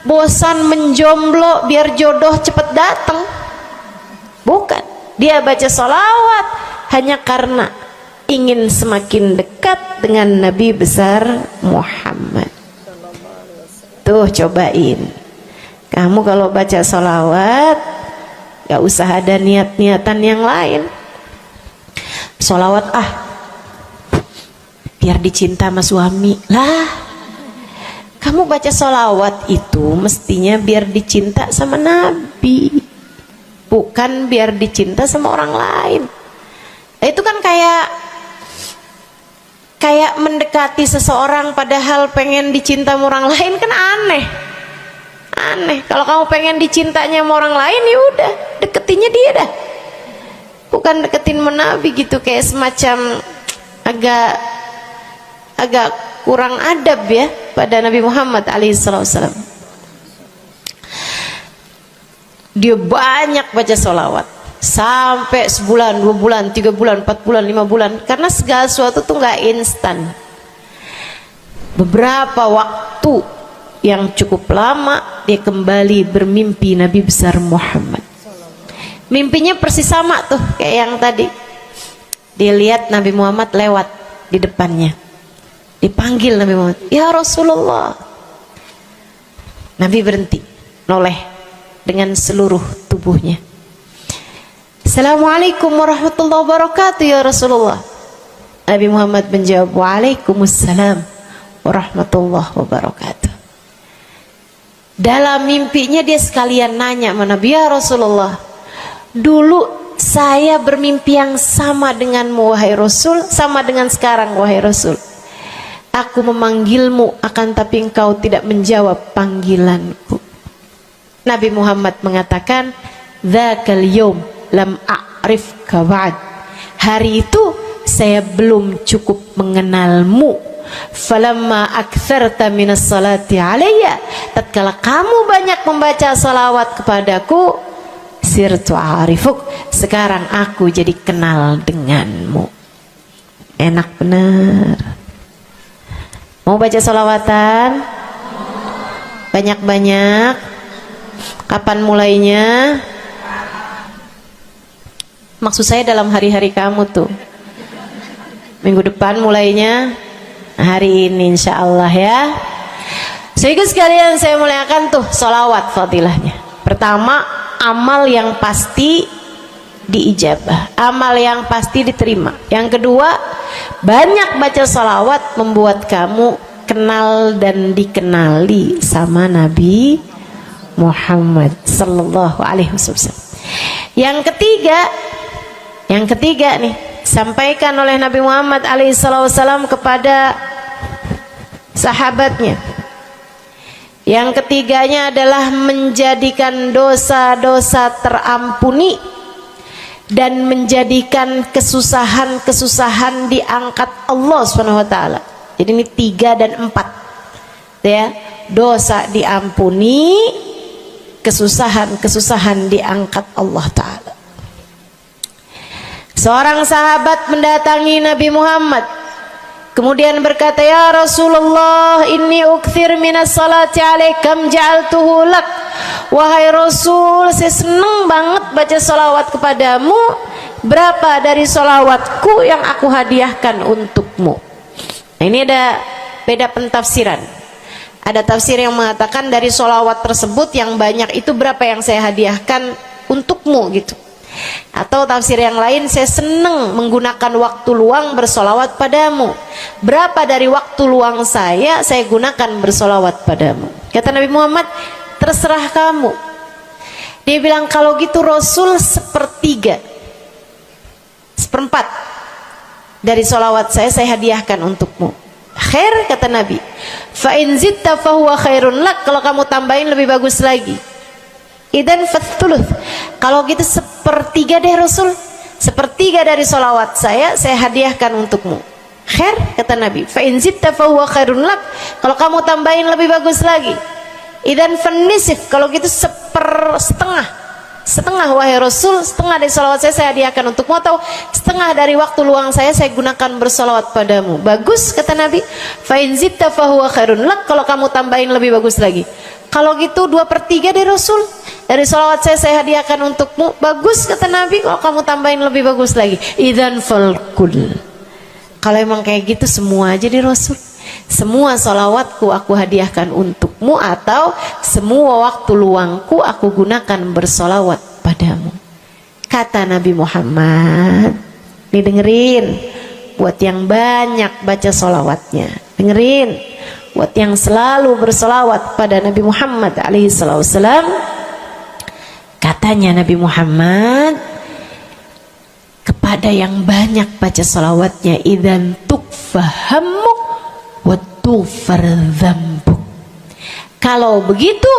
bosan menjomblo biar jodoh cepat datang. Bukan. Dia baca sholawat hanya karena ingin semakin dekat dengan Nabi besar Muhammad. Tuh cobain. Kamu kalau baca sholawat gak usah ada niat-niatan yang lain. Sholawat biar dicinta sama suami lah. Kamu baca sholawat itu mestinya biar dicinta sama Nabi, bukan biar dicinta sama orang lain. Itu kan kayak mendekati seseorang padahal pengen dicinta sama orang lain, kan aneh. Kalau kamu pengen dicintanya sama orang lain, ya udah deketinnya dia dah, bukan deketin Nabi gitu, kayak semacam agak kurang adab ya pada Nabi Muhammad alaihissalam. Dia banyak baca sholawat sampai sebulan, 2 bulan, 3 bulan, 4 bulan, 5 bulan, karena segala sesuatu tuh nggak instan. Beberapa waktu yang cukup lama dia kembali bermimpi Nabi besar Muhammad. Mimpinya persis sama tuh kayak yang tadi. Dilihat Nabi Muhammad lewat di depannya. Dipanggil Nabi Muhammad, "Ya Rasulullah." Nabi berhenti, noleh dengan seluruh tubuhnya. "Assalamualaikum warahmatullahi wabarakatuh ya Rasulullah." Nabi Muhammad menjawab, "Waalaikumsalam warahmatullahi wabarakatuh." Dalam mimpinya dia sekalian nanya sama Nabi, "Ya Rasulullah, dulu saya bermimpi yang sama denganmu wahai Rasul, sama dengan sekarang wahai Rasul. Aku memanggilmu akan tapi engkau tidak menjawab panggilanku." Nabi Muhammad mengatakan, "Dzakal yaum lam a'rifka ba'd." Hari itu saya belum cukup mengenalmu. Falamma aktsarta minas salati alayya, tatkala kamu banyak membaca salawat kepadaku, sirtu arifuk, sekarang aku jadi kenal denganmu. Enak bener. Mau baca salawatan? Banyak-banyak. Kapan mulainya? Maksud saya dalam hari-hari kamu tuh. Minggu depan mulainya, hari ini insya Allah ya. Sehingga sekalian saya muliakan tuh salawat fadilahnya. Pertama, amal yang pasti diijabah, amal yang pasti diterima. Yang kedua, banyak baca salawat membuat kamu kenal dan dikenali sama Nabi Muhammad sallallahu alaihi wasallam. Yang ketiga nih, sampaikan oleh Nabi Muhammad alaihi wasallam kepada sahabatnya. Yang ketiganya adalah menjadikan dosa-dosa terampuni dan menjadikan kesusahan-kesusahan diangkat Allah Subhanahu wa taala. Jadi ini 3 dan 4. Ya, dosa diampuni, kesusahan-kesusahan diangkat Allah taala. Seorang sahabat mendatangi Nabi Muhammad, kemudian berkata, "Ya Rasulullah, inni ukthir minas salati alaikam ja'altuhu lak." Wahai Rasul, saya senang banget baca salawat kepadamu. Berapa dari salawatku yang aku hadiahkan untukmu? Nah, ini ada beda pentafsiran. Ada tafsir yang mengatakan dari salawat tersebut yang banyak itu berapa yang saya hadiahkan untukmu gitu. Atau tafsir yang lain, saya senang menggunakan waktu luang bersolawat padamu. Berapa dari waktu luang saya gunakan bersolawat padamu? Kata Nabi Muhammad, terserah kamu. Dia bilang, kalau gitu Rasul 1/3, 1/4 dari solawat saya hadiahkan untukmu. Khair, kata Nabi. Fa in zitta fahuwa khairun lak. Kalau kamu tambahin lebih bagus lagi. Idan fathuluth, kalau gitu 1/3 deh Rasul, 1/3 dari solawat saya hadiahkan untukmu. Khair, kata Nabi. Fa in zitta fahuwa khairun lak. Kalau kamu tambahin lebih bagus lagi. Idan fanisif, kalau gitu 1/2 wahai Rasul, 1/2 dari solawat saya hadiahkan untukmu, atau 1/2 dari waktu luang saya gunakan bersolawat padamu. Bagus, kata Nabi. Fa in zitta fahuwa khairun lak. Kalau kamu tambahin lebih bagus lagi. Kalau gitu 2/3 deh Rasul, dari salawat saya hadiahkan untukmu. Bagus, kata Nabi. Kalau kamu tambahin lebih bagus lagi. Idzan falkul. Kalau emang kayak gitu semua aja di Rasul. Semua salawatku aku hadiahkan untukmu, atau semua waktu luangku aku gunakan bersolawat padamu. Kata Nabi Muhammad. Nih dengerin, buat yang banyak baca solawatnya, dengerin. Buat yang selalu bersolawat pada Nabi Muhammad alaihi wasallam, katanya Nabi Muhammad kepada yang banyak baca solawatnya, idzan tukfahamuk wa tughfar dzambuk. Kalau begitu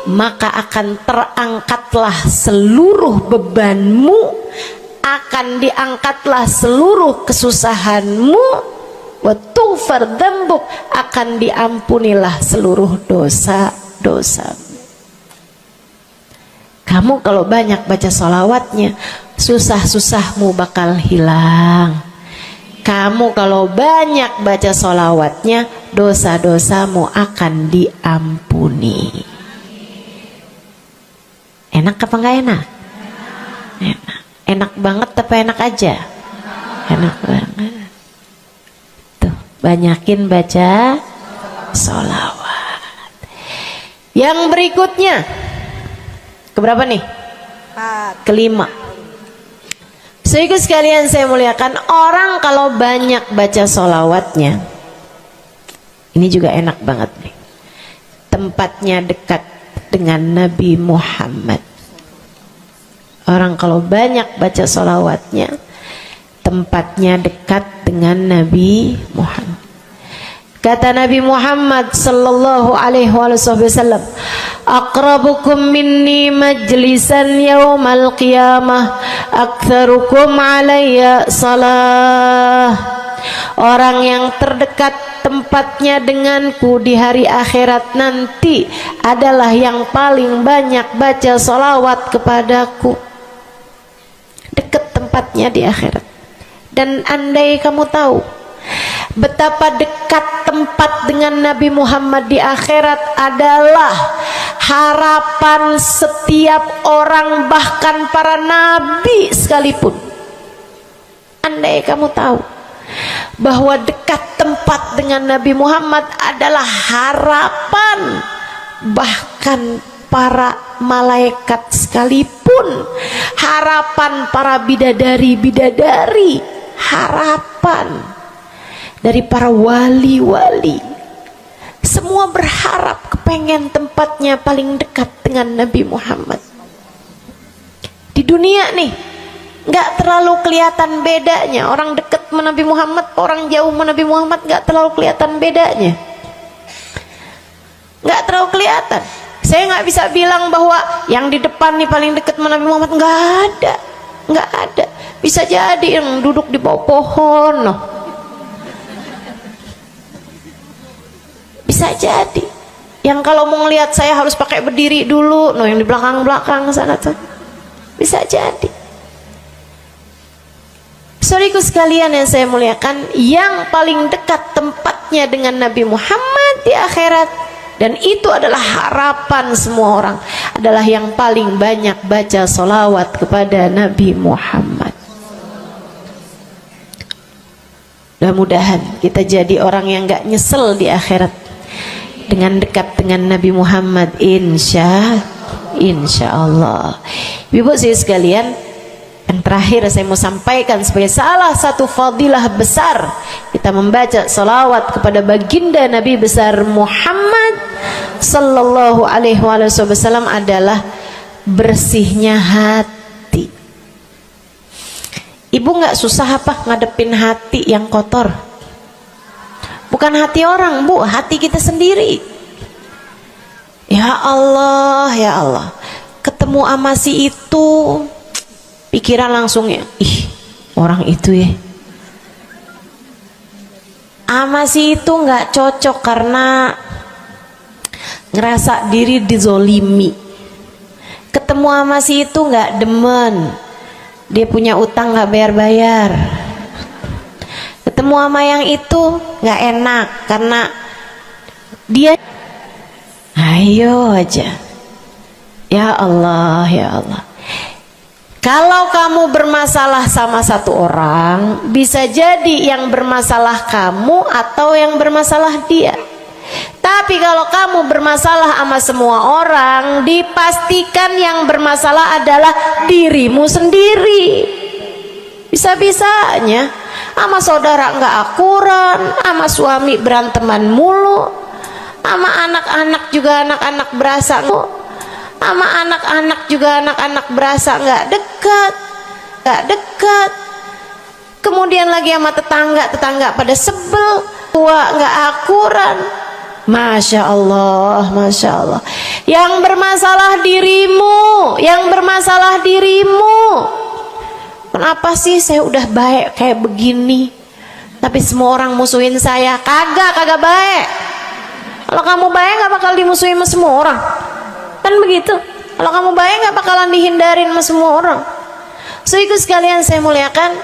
maka akan terangkatlah seluruh bebanmu, akan diangkatlah seluruh kesusahanmu, wa tughfar dzambuk, akan diampunilah seluruh dosa-dosa. Kamu kalau banyak baca sholawatnya, susah-susahmu bakal hilang. Kamu kalau banyak baca sholawatnya, dosa-dosamu akan diampuni. Enak apa enggak enak? Enak. Enak banget apa enak aja? Enak banget. Tuh, banyakin baca sholawat. Yang berikutnya, keberapa nih? Kelima. Saudaraku sekalian saya muliakan, orang kalau banyak baca sholawatnya, ini juga enak banget nih. Tempatnya dekat dengan Nabi Muhammad. Orang kalau banyak baca sholawatnya, tempatnya dekat dengan Nabi Muhammad. Kata Nabi Muhammad sallallahu alaihi wasallam, aqrabukum minni majlisan yaumal qiyamah aktsarukum alayya salah. Orang yang terdekat tempatnya denganku di hari akhirat nanti adalah yang paling banyak baca sholawat kepadaku. Dekat tempatnya di akhirat. Dan andai kamu tahu betapa dekat tempat dengan Nabi Muhammad di akhirat adalah harapan setiap orang, bahkan para nabi sekalipun. Andai kamu tahu bahwa dekat tempat dengan Nabi Muhammad adalah harapan bahkan para malaikat sekalipun, harapan para bidadari-bidadari, harapan dari para wali-wali, semua berharap kepengen tempatnya paling dekat dengan Nabi Muhammad. Di dunia nih nggak terlalu kelihatan bedanya, orang dekat sama Nabi Muhammad, orang jauh sama Nabi Muhammad nggak terlalu kelihatan bedanya, nggak terlalu kelihatan. Saya nggak bisa bilang bahwa yang di depan nih paling dekat sama Nabi Muhammad, nggak ada. Bisa jadi yang duduk di bawah pohon, noh. Bisa jadi yang kalau mau ngelihat saya harus pakai berdiri dulu, no, yang di belakang sana tuh. Bisa jadi. Saudaraku sekalian yang saya muliakan, yang paling dekat tempatnya dengan Nabi Muhammad di akhirat, dan itu adalah harapan semua orang, adalah yang paling banyak baca sholawat kepada Nabi Muhammad. Mudah-mudahan kita jadi orang yang gak nyesel di akhirat dengan dekat dengan Nabi Muhammad, insya Allah. Ibu saya sekalian, yang terakhir saya mau sampaikan sebagai salah satu fadilah besar kita membaca salawat kepada baginda Nabi besar Muhammad sallallahu alaihi wasallam adalah bersihnya hati. Ibu nggak susah apa ngadepin hati yang kotor? Bukan hati orang, Bu, hati kita sendiri. Ya Allah, ketemu sama si itu, pikiran langsung ya, ih, orang itu ya, sama si itu nggak cocok karena ngerasa diri dizolimi. Ketemu sama si itu nggak demen, dia punya utang nggak bayar-bayar. Ketemu sama yang itu nggak enak karena dia, ayo aja. Ya Allah. Kalau kamu bermasalah sama satu orang, bisa jadi yang bermasalah kamu atau yang bermasalah dia. Tapi kalau kamu bermasalah sama semua orang, dipastikan yang bermasalah adalah dirimu sendiri. Bisa-bisanya sama saudara nggak akuran, sama suami beranteman mulu, sama anak-anak juga anak-anak berasa, sama anak-anak juga anak-anak berasa nggak dekat. Kemudian lagi sama tetangga pada sebel, tua nggak akuran. Masya Allah. Yang bermasalah dirimu. Kenapa sih saya udah baik kayak begini, tapi semua orang musuhin saya? Kagak baik. Kalau kamu baik nggak bakal dimusuhin sama semua orang, kan begitu? Kalau kamu baik nggak bakalan dihindarin sama semua orang. So ikut sekalian saya muliakan,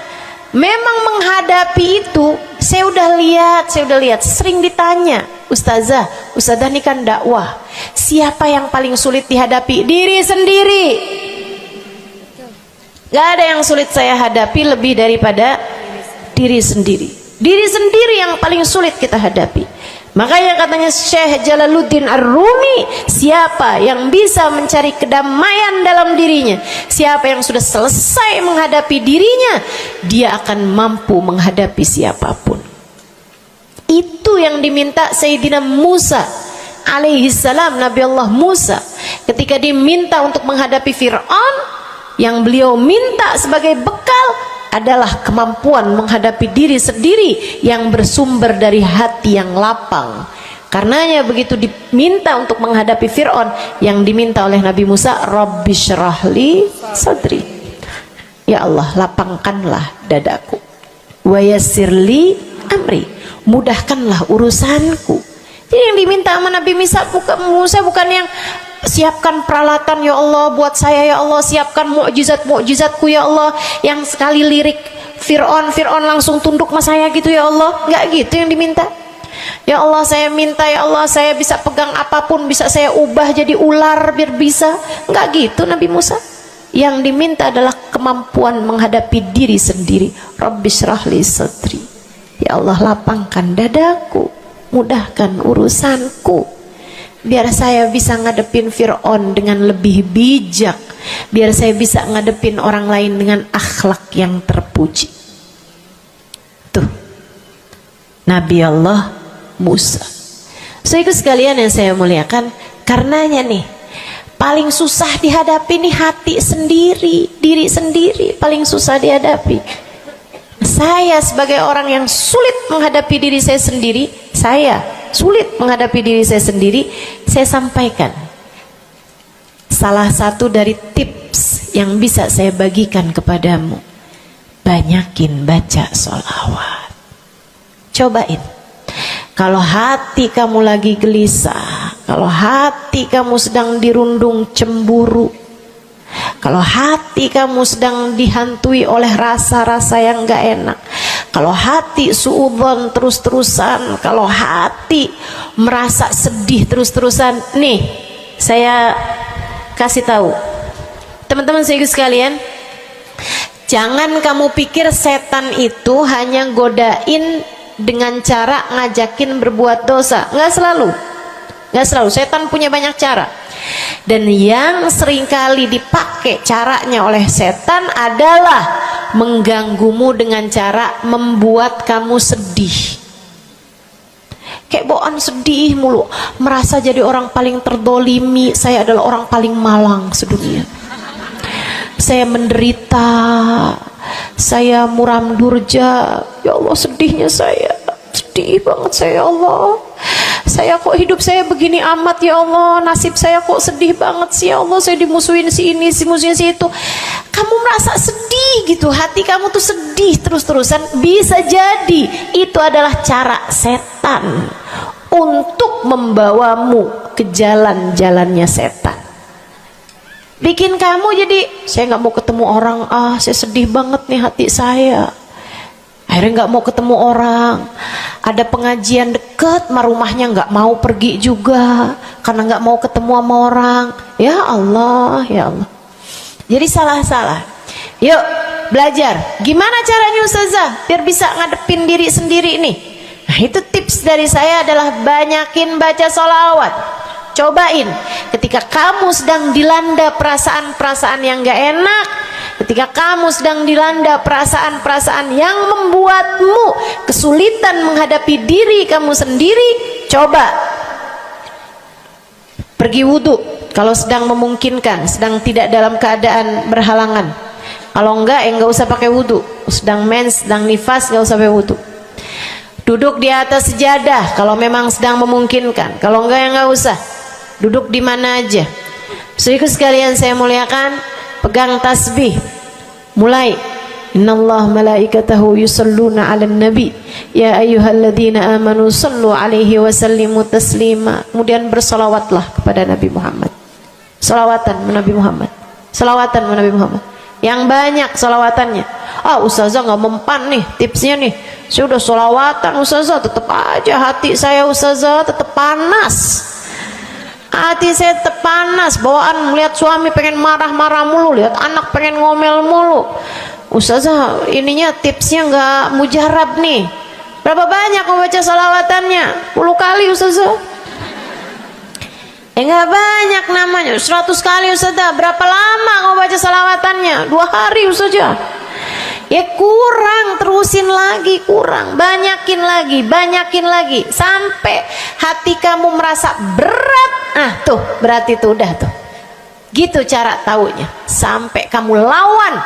memang menghadapi itu saya udah lihat sering ditanya, Ustazah ini kan dakwah, siapa yang paling sulit dihadapi? Diri sendiri. Gak ada yang sulit saya hadapi lebih daripada diri sendiri. Diri sendiri yang paling sulit kita hadapi. Makanya katanya Syekh Jalaluddin Ar-Rumi, siapa yang bisa mencari kedamaian dalam dirinya, siapa yang sudah selesai menghadapi dirinya, dia akan mampu menghadapi siapapun. Itu yang diminta Sayyidina Musa alaihi salam, Nabi Allah Musa, ketika diminta untuk menghadapi Fir'aun, yang beliau minta sebagai bekal adalah kemampuan menghadapi diri sendiri yang bersumber dari hati yang lapang. Karenanya begitu diminta untuk menghadapi Fir'aun, yang diminta oleh Nabi Musa, Rabbi syrahli sadri, ya Allah lapangkanlah dadaku, wa yassirli amri, mudahkanlah urusanku. Jadi yang diminta sama Nabi Musa bukan yang siapkan peralatan ya Allah buat saya, ya Allah siapkan mukjizat-mukjizatku ya Allah, yang sekali lirik Fir'aun langsung tunduk sama saya gitu ya Allah. Enggak gitu yang diminta. Ya Allah saya minta, ya Allah saya bisa pegang apapun, bisa saya ubah jadi ular biar bisa. Enggak gitu Nabi Musa. Yang diminta adalah kemampuan menghadapi diri sendiri. Rabbi syrahli sadri, ya Allah lapangkan dadaku, mudahkan urusanku, biar saya bisa ngadepin Fir'aun dengan lebih bijak, biar saya bisa ngadepin orang lain dengan akhlak yang terpuji. Tuh Nabi Allah Musa. So ikut sekalian yang saya muliakan, karenanya nih paling susah dihadapi nih hati sendiri, diri sendiri paling susah dihadapi. Saya sebagai orang yang sulit menghadapi diri saya sendiri, saya sampaikan salah satu dari tips yang bisa saya bagikan kepadamu. Banyakin baca sholawat. Cobain. Kalau hati kamu lagi gelisah, kalau hati kamu sedang dirundung cemburu, kalau hati kamu sedang dihantui oleh rasa-rasa yang gak enak, kalau hati suudzon terus-terusan, kalau hati merasa sedih terus-terusan, nih saya kasih tahu teman-teman saya sekalian, jangan kamu pikir setan itu hanya godain dengan cara ngajakin berbuat dosa. Nggak selalu. Setan punya banyak cara. Dan yang seringkali dipakai caranya oleh setan adalah mengganggumu dengan cara membuat kamu sedih. Kayak bawaan sedih mulu, merasa jadi orang paling terdolimi. Saya adalah orang paling malang sedunia. Saya menderita, saya muram durja, ya Allah sedihnya saya, sedih banget saya, ya Allah saya kok hidup saya begini amat ya Allah, nasib saya kok sedih banget sih ya Allah, saya dimusuhin si ini, si musuhin si itu. Kamu merasa sedih gitu, hati kamu tuh sedih terus-terusan, bisa jadi itu adalah cara setan untuk membawamu ke jalan-jalannya setan. Bikin kamu jadi, saya nggak mau ketemu orang, saya sedih banget nih hati saya. Akhirnya nggak mau ketemu orang. Ada pengajian deket, sama rumahnya nggak mau pergi juga, karena nggak mau ketemu sama orang. Ya Allah, ya Allah. Jadi salah-salah. Yuk belajar. Gimana caranya Ustazah biar bisa ngadepin diri sendiri nih? Nah itu tips dari saya adalah banyakin baca sholawat. Cobain ketika kamu sedang dilanda perasaan-perasaan yang gak enak, ketika kamu sedang dilanda perasaan-perasaan yang membuatmu kesulitan menghadapi diri kamu sendiri, coba pergi wudhu kalau sedang memungkinkan, sedang tidak dalam keadaan berhalangan. Kalau enggak ya enggak usah pakai wudhu. Sedang mens, sedang nifas, enggak usah pakai wudhu. Duduk di atas sejadah kalau memang sedang memungkinkan, kalau enggak ya enggak usah. Duduk di mana aja. Saudaraku sekalian saya muliakan, pegang tasbih. Mulai. Innallaha malaikatahu yusalluna 'alan nabi ya ayyuhalladzina amanu sallu 'alaihi wa sallimu taslima. Kemudian bersolawatlah kepada Nabi Muhammad. Solawatan Nabi Muhammad. Solawatan Nabi Muhammad. Yang banyak solawatannya. Ustazah nggak mempan nih tipsnya nih. Saya udah solawatan Ustazah, tetap aja hati saya Ustazah tetap panas. Hati saya tetap panas, bawaan melihat suami pengen marah-marah mulu, lihat anak pengen ngomel mulu. Ustazah ininya tipsnya nggak mujarab nih. Berapa banyak mau baca salawatannya? 10 kali Ustazah. Nggak banyak namanya, 100 kali Ustazah. Berapa lama mau baca salawatannya? 2 hari Ustazah. Ya kurang, terusin lagi, kurang, banyakin lagi sampai hati kamu merasa berat. Tuh berarti tuh udah tuh. Gitu cara taunya. Sampai kamu lawan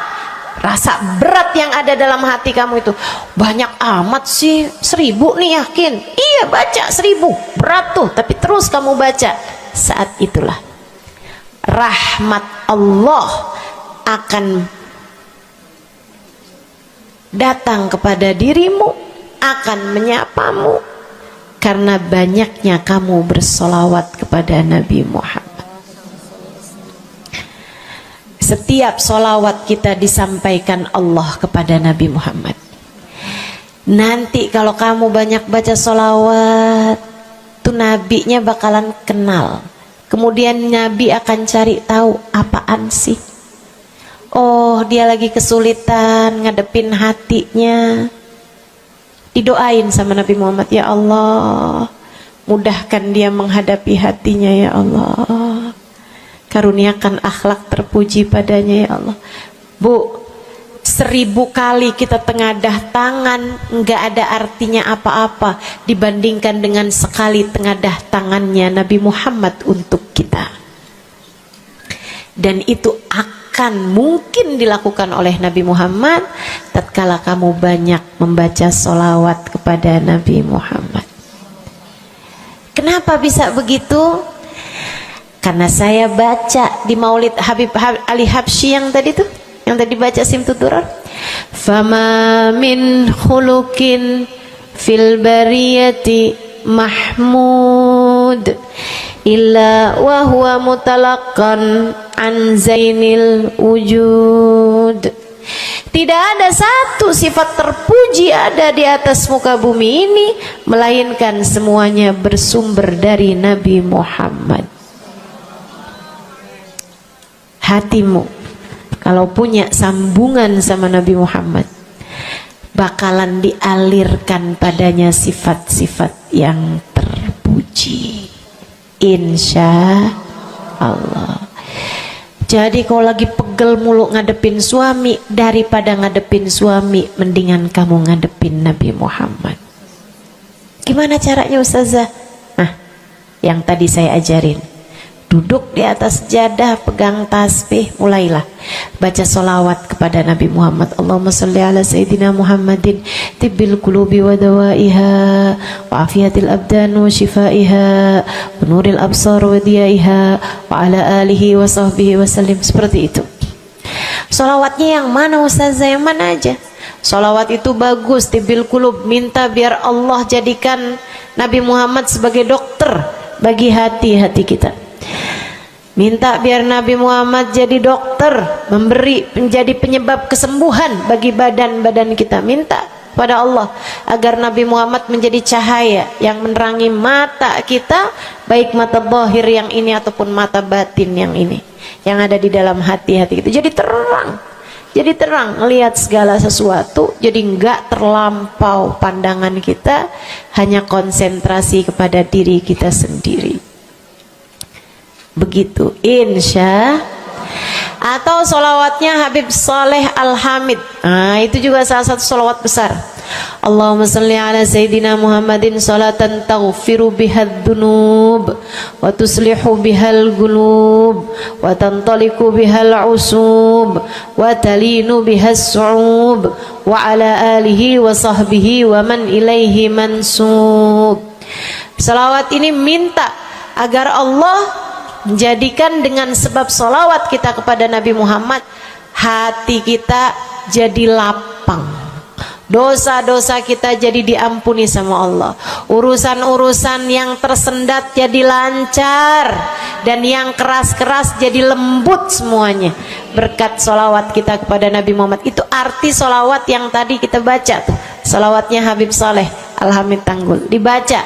rasa berat yang ada dalam hati kamu itu. Banyak amat sih, 1000 nih yakin. Iya baca 1000, berat tuh, tapi terus kamu baca. Saat itulah rahmat Allah akan datang kepada dirimu, akan menyapamu karena banyaknya kamu bersolawat kepada Nabi Muhammad. Setiap solawat kita disampaikan Allah kepada Nabi Muhammad. Nanti kalau kamu banyak baca solawat, tuh nabinya bakalan kenal. Kemudian Nabi akan cari tahu apaan sih. Oh, dia lagi kesulitan ngadepin hatinya. Didoain sama Nabi Muhammad, ya Allah, mudahkan dia menghadapi hatinya ya Allah. Karuniakan akhlak terpuji padanya ya Allah. Bu, 1000 kali kita tengadah tangan nggak ada artinya apa-apa dibandingkan dengan sekali tengadah tangannya Nabi Muhammad untuk kita. Dan itu akan mungkin dilakukan oleh Nabi Muhammad tatkala kamu banyak membaca sholawat kepada Nabi Muhammad. Kenapa bisa begitu? Karena saya baca di Maulid Habib Ali Habsyi yang tadi tuh, yang tadi baca Simtud Durar. Fama min khuluqin fil bariyati mahmud illa wa huwa mutalaqqan an zainil wujud. Tidak ada satu sifat terpuji ada di atas muka bumi ini melainkan semuanya bersumber dari Nabi Muhammad. Hatimu kalau punya sambungan sama Nabi Muhammad bakalan dialirkan padanya sifat-sifat yang terpuji, insya Allah. Jadi kalau lagi pegel mulu ngadepin suami, daripada ngadepin suami mendingan kamu ngadepin Nabi Muhammad. Gimana caranya Ustazah? Nah, yang tadi saya ajarin. Duduk di atas sejadah, pegang tasbih, mulailah baca solawat kepada Nabi Muhammad. Allahumma salli ala Sayyidina Muhammadin tibbil qulubi wa dawaiha wa afiyatil abdan wa shifaiha wa nuril absar wa diyaiha wa ala alihi wa sahbihi wa sallim. Seperti itu. Solawatnya yang mana Ustazah? Yang mana aja? Solawat itu bagus, tibbil qulub, minta biar Allah jadikan Nabi Muhammad sebagai dokter bagi hati-hati kita. Minta biar Nabi Muhammad jadi dokter, menjadi penyebab kesembuhan bagi badan-badan kita. Minta pada Allah agar Nabi Muhammad menjadi cahaya yang menerangi mata kita, baik mata zahir yang ini ataupun mata batin yang ini, yang ada di dalam hati-hati kita. Jadi terang melihat segala sesuatu, jadi enggak terlampau pandangan kita, hanya konsentrasi kepada diri kita sendiri. Begitu, insya. Atau solawatnya Habib Saleh Al-Hamid. Nah, itu juga salah satu solawat besar. Allahumma salli ala Sayyidina Muhammadin salatan taghfiru bihad dunub wa tuslihu bihal gulub wa tantaliku bihal usub wa talinu bihas su'ub wa ala alihi wa sahbihi wa man ilaihi mansub. Salawat ini minta agar Allah menjadikan dengan sebab solawat kita kepada Nabi Muhammad, hati kita jadi lapang, dosa-dosa kita jadi diampuni sama Allah, urusan-urusan yang tersendat jadi lancar, dan yang keras-keras jadi lembut semuanya berkat solawat kita kepada Nabi Muhammad. Itu arti solawat yang tadi kita baca tuh, solawatnya Habib Saleh Al-Hamid Tanggul. Dibaca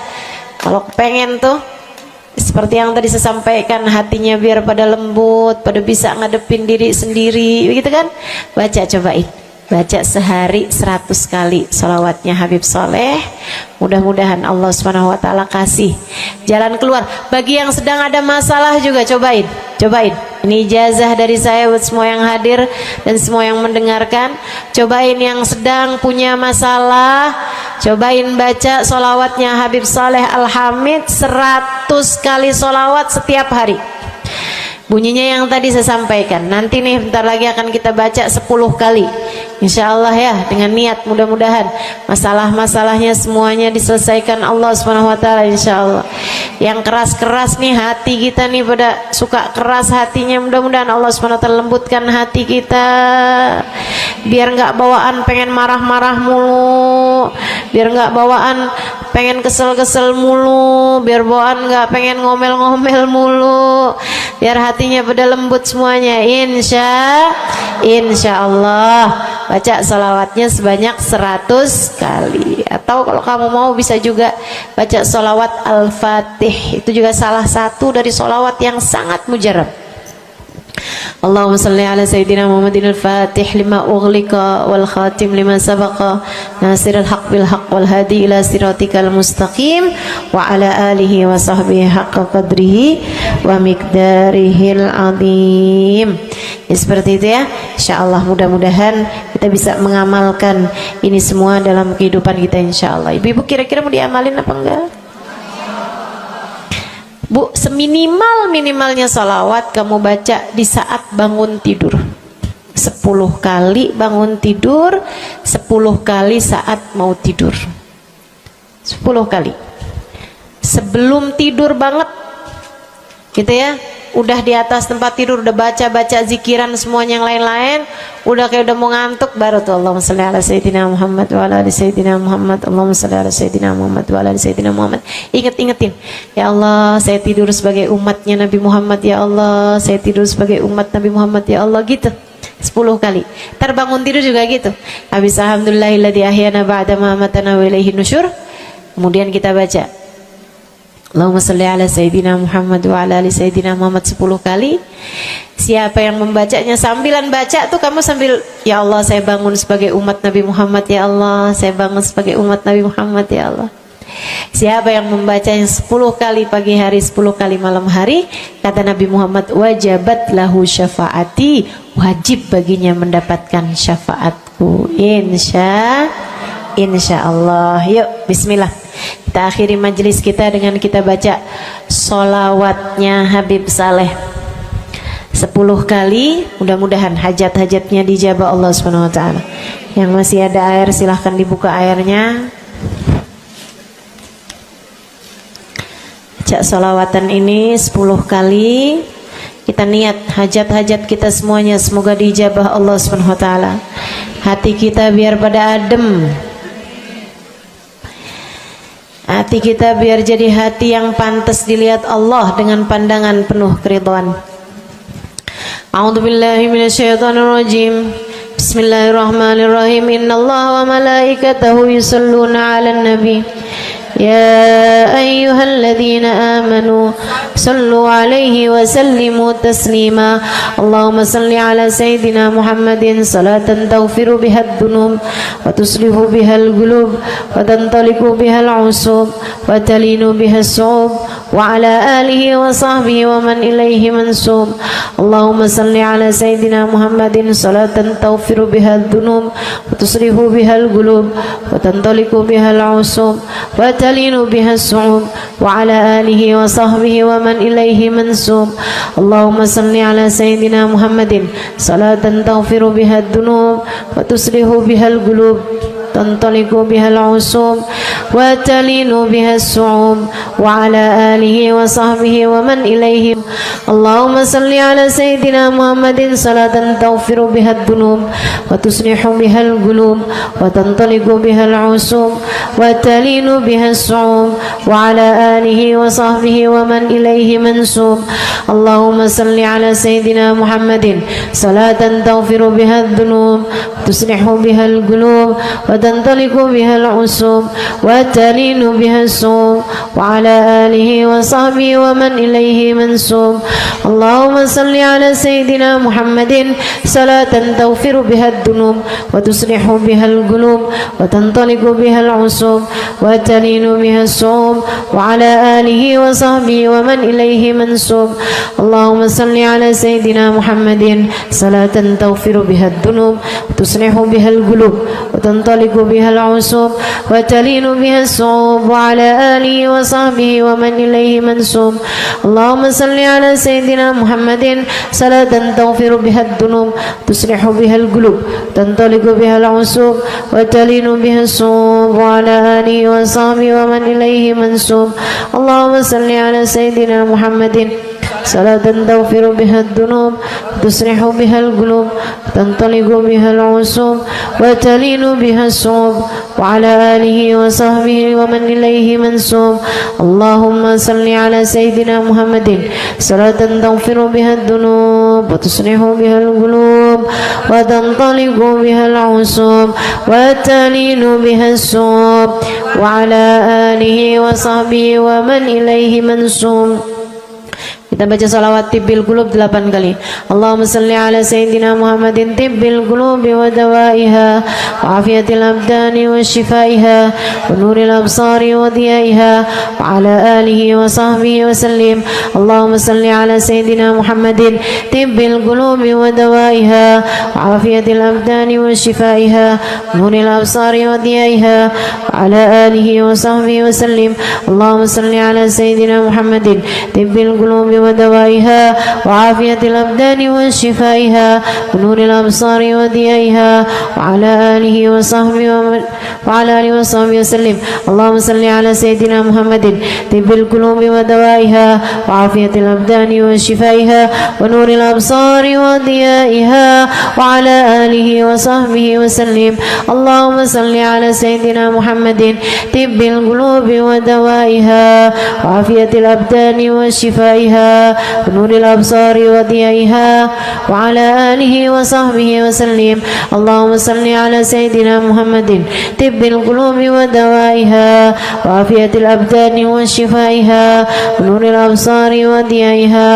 kalau pengen tuh seperti yang tadi saya sampaikan, hatinya biar pada lembut, pada bisa ngadepin diri sendiri, begitu kan? Baca, cobain. baca sehari 100 kali sholawatnya Habib Soleh. Mudah-mudahan Allah Subhanahu wa ta'ala kasih jalan keluar. Bagi yang sedang ada masalah juga cobain. Ini ijazah dari saya buat semua yang hadir dan semua yang mendengarkan. Cobain yang sedang punya masalah, cobain baca sholawatnya Habib Soleh Al-Hamid 100 kali sholawat setiap hari. Bunyinya yang tadi saya sampaikan. Nanti nih bentar lagi akan kita baca 10 kali. Insya Allah ya, dengan niat mudah-mudahan masalah-masalahnya semuanya diselesaikan Allah Subhanahu wa ta'ala, insya Allah. Yang keras-keras nih hati kita nih, pada suka keras hatinya, mudah-mudahan Allah Subhanahu wa ta'ala lembutkan hati kita, biar nggak bawaan pengen marah-marah mulu, biar nggak bawaan pengen kesel-kesel mulu, biar bawaan nggak pengen ngomel-ngomel mulu, biar hatinya pada lembut semuanya. Insya Allah baca salawatnya sebanyak 100 kali. Atau kalau kamu mau bisa juga baca salawat Al-Fatih, itu juga salah satu dari salawat yang sangat mujarab. Allahumma salli ala Sayyidina Muhammadin al-Fatih lima ughliqa wal khatim lima sabaqa nasirul haq bil haq wal hadi ila siratikal mustaqim wa ala alihi wa sahbihi haqqa qadrihi wa miqdarihil azim. Ya, seperti itu ya. Insyaallah mudah-mudahan kita bisa mengamalkan ini semua dalam kehidupan kita insyaallah. Ibu-ibu kira-kira mau diamalin apa enggak? Bu, seminimal-minimalnya salawat kamu baca di saat bangun tidur 10 kali bangun tidur, 10 kali saat mau tidur, 10 kali sebelum tidur banget gitu ya. Udah di atas tempat tidur udah baca-baca zikiran semuanya yang lain-lain, udah kayak udah mau ngantuk, baru tuh Allahumma shalli ala Sayyidina Muhammad wa ala ali Sayyidina Muhammad, Allahumma shalli ala Sayyidina Muhammad wa ala ali Sayyidina Muhammad. Ingetin, ya Allah saya tidur sebagai umatnya Nabi Muhammad, ya Allah saya tidur sebagai umat Nabi Muhammad, ya Allah, gitu 10 kali. Ntar bangun tidur juga gitu, habis alhamdulillahilladzi ahyana ba'da ma amatana wa ilaihi nusyur. Kemudian kita baca Allahumma salli ala Sayyidina Muhammad wa ala ali Sayyidina Muhammad 10 kali. Siapa yang membacanya sambilan baca tuh kamu sambil, ya Allah saya bangun sebagai umat Nabi Muhammad, ya Allah saya bangun sebagai umat Nabi Muhammad, ya Allah. Siapa yang membacanya 10 kali pagi hari, 10 kali malam hari, kata Nabi Muhammad, wajabat lahu syafaati, wajib baginya mendapatkan syafaatku. Insya Allah. Yuk bismillah, kita akhiri majelis kita dengan kita baca sholawatnya Habib Saleh 10 kali. Mudah-mudahan hajat-hajatnya dijabah Allah Subhanahu wa ta'ala. Yang masih ada air silahkan dibuka airnya. Baca sholawatan ini 10 kali. Kita niat hajat-hajat kita semuanya semoga dijabah Allah Subhanahu wa ta'ala. Hati kita biar pada adem, hati kita biar jadi hati yang pantas dilihat Allah dengan pandangan penuh keridhaan. A'udzubillahi minasyaitonirrajim. Bismillahirrahmanirrahim. Innallaha wa malaikatahu yusholluna 'alan nabi. يا أيها الذين آمنوا صلوا عليه وسلموا تسليما اللهم صل على سيدنا محمد صلاة تغفر بها الذنوب وتصلح بها القلوب وتنطلق بها العصوب وتلين بها الصعوب وعلى آله وصحبه ومن إليه منسوب اللهم صل على سيدنا محمد صلاة تغفر بها الذنوب وتصلح بها القلوب وتنطلق بها العصوب وتلين بها الصعوب وعلى آله وصحبه ومن إليه منسوب اللهم صل على سيدنا محمد صلاة تغفر بها الذنوب وتصلح بها القلوب تنطلق بها العصوب وتلين بها الصعوب وعلى آله وصحبه ومن إليه اللهم صل على سيدنا محمد صلاة تغفر بها الذنوب وتصلح بها القلوب وتنطلق بها العصوب وتلين بها الصعوب وعلى آله وصحبه ومن إليه منسوب اللهم صل على سيدنا محمد صلاة تغفر بها الذنوب وتصلح بها القلوب وتنطلق وتنطلق بها العصوب وتلين بها الصوم وعلى آله وصحبه ومن إليه منسوب. اللهم صل على سيدنا محمد صلاة تغفر بها الذنوب وتصلح بها القلوب وتنطلق بها العصوب وتلين بها الصوم وعلى آله وصحبه ومن إليه منسوب. اللهم صل على سيدنا محمد صلاة تغفر بها الذنوب وتصلح بها القلوب وتنطلق بها العصوب وتلين بها الصوم وعلى آله وصحبه ومن إليه منسوب. اللهم صل على سيدنا محمد صلاة تغفر بها الذنوب تصلح بها القلوب تنطلق بها العصوب وتلين بها الصوم وعلى آله وصحبه ومن إليه منسوب. اللهم صل على سيدنا محمد صلاة تغفر بها الذنوب تصلح بها القلوب تنطلق بها العصوب وتلين بها الصوم وعلى آله وصحبه ومن إليه منسوب. اللهم صل على سيدنا محمد صلاة تغفر بها الذنوب وتصلح بها القلوب وتنطلق بها العصوب وتلين بها الصوم وعلى آله وصحبه ومن إليه منسوب. Kita baca salawat tibbil qulub 8 kali. Allahumma salli ala sayyidina Muhammadin tibbil qulubi wa dawaiha wa afiyatil abdani wa shifaiha wa nuril absari wa diyaiha wa ala alihi wa sahbihi wa sallim. Allahumma salli ala sayyidina Muhammadin tibbil qulubi wa dawaiha wa afiyatil abdani wa shifaiha wa nuril absari wa diyaiha wa ala alihi wa sahbihi wa sallim. Allahumma salli ala sayyidina Muhammadin tibbil qulubi ودوائها وعافية الأبدان وشفائها ونور الأبصار وضيائها وعلى آله وصحبه وسلم. اللهم صل على سيدنا محمد طب القلوب ودوائها وعافية الأبدان وشفائها ونور الأبصار وضيائها وعلى آله وصحبه وسلم. اللهم صل على سيدنا محمد طب القلوب ودوائها وعافية الأبدان وشفائها ونور الأبصار وضيائها وعلى آله وصحبه وسلم. اللهم صل على سيدنا محمد طب القلوب ودوائها وعافية الأبدان وشفائها ونور الأبصار وضيائها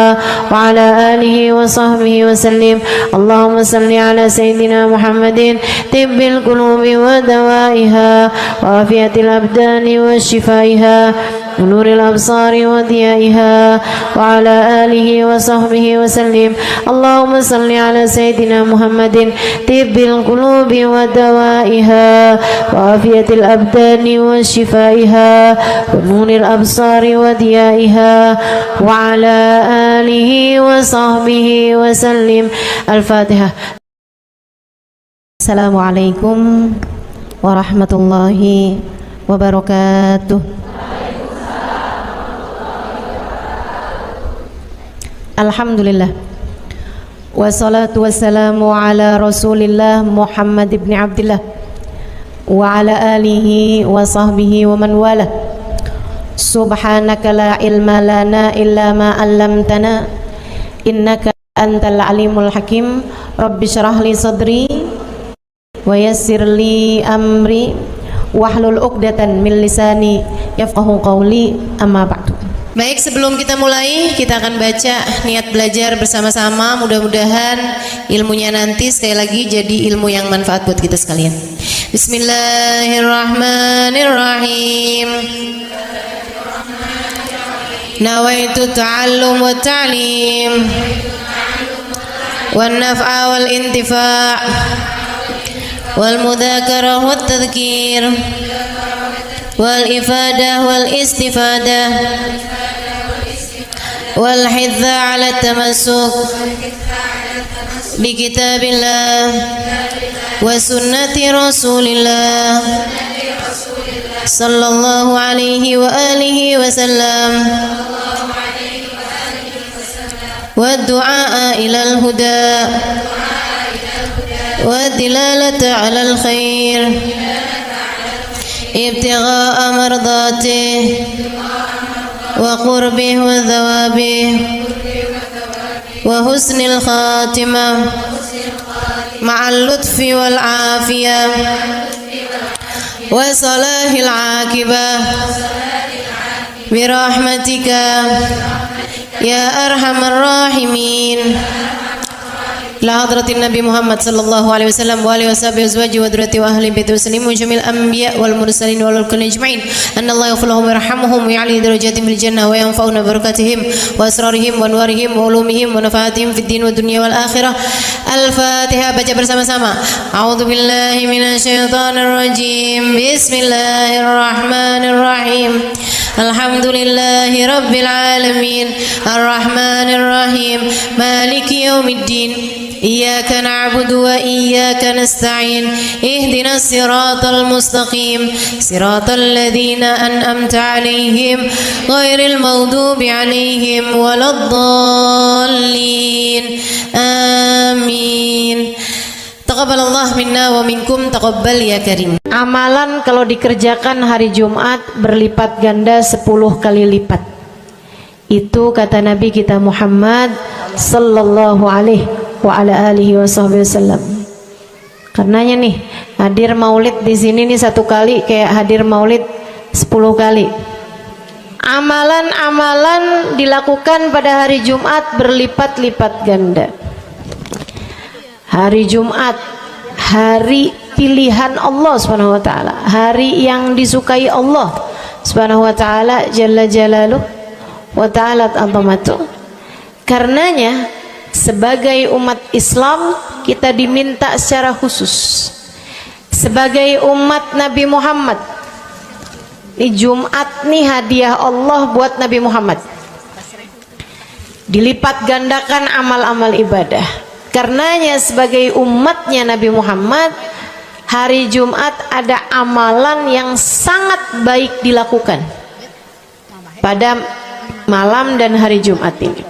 وعلى آله وصحبه وسلم. اللهم صل على سيدنا محمد طب القلوب ودوائها وعافية الأبدان وشفائها ونور الأبصار وضيائها وعلى آله وصحبه وسلم. اللهم صل على سيدنا محمد طب القلوب ودوائها وعافية الأبدان وشفائها ونور الأبصار وضيائها وعلى آله وصحبه وسلم. الفاتحة. السلام عليكم ورحمة الله وبركاته. Alhamdulillah wassalatu wassalamu ala rasulillah Muhammad ibn Abdillah wa ala alihi wa sahbihi wa man wala. Subhanaka la ilma lana illa ma 'allamtana innaka antal alimul hakim. Rabbi syrah li sadri wa yassir li amri wahlul 'uqdatan min lisani yafqahu qawli. Amma ba'du. Baik, sebelum kita mulai, kita akan baca niat belajar bersama-sama. Mudah-mudahan ilmunya nanti sekali lagi jadi ilmu yang manfaat buat kita sekalian. Bismillahirrahmanirrahim. Nawaitu ta'allum wa ta'lim wan naf'a wal intifa' wal mudzakarah wat tadhkir wal ifadah wal istifadah wal hidza ala tamassuk bi kitabillah wa sunnati rasulillah sallallahu alaihi wa alihi wa sallam wa du'a ila al huda wa dilalata ala al khair ابتغاء مرضاته وقربه وثوابه وحسن الخاتمة مع اللطف والعافية وصلاح العاقبة برحمتك يا أرحم الراحمين. لحضرة النبي محمد صلى الله عليه وسلم وآله وصحبه وأزواجه وذريته وأهل بيته وسلم وجميع الأنبياء والمرسلين والكل أجمعين أن الله يغفر لهم ويرحمهم ويعلي درجاتهم في الجنة وينفعنا ببركاتهم وأسرارهم وأنوارهم وعلومهم ونفعاتهم في الدين والدنيا والآخرة. الفاتحة. Baca bersama-sama. A'udzu billahi minasyaitonir rajim. Bismillahirrahmanirrahim. Alhamdulillahi rabbil alamin. Arrahmanir rahim. Maliki yaumiddin. Iyyaka na'budu wa iyyaka nasta'in. Ihdinas siratal mustaqim. Siratal ladzina an'amta 'alaihim ghairil maghdubi 'alaihim waladdallin. Amin. Taqabbalallah minna wa minkum, taqabbal ya karim. Amalan kalau dikerjakan hari Jumat berlipat ganda 10 kali lipat. Itu kata Nabi kita Muhammad sallallahu alaihi wa ala alihi wasallam. Karenanya nih, hadir maulid di sini nih 1 kali kayak hadir maulid 10 kali. Amalan-amalan dilakukan pada hari Jumat berlipat-lipat ganda. Hari Jumat, hari pilihan Allah Subhanahu wa taala, hari yang disukai Allah Subhanahu wa taala jalla jalaluh wa ta'alat azamatuh. Karenanya sebagai umat Islam kita diminta secara khusus sebagai umat Nabi Muhammad. Di Jumat nih hadiah Allah buat Nabi Muhammad. Dilipat gandakan amal-amal ibadah. Karenanya sebagai umatnya Nabi Muhammad, hari Jumat ada amalan yang sangat baik dilakukan pada malam dan hari Jumat ini.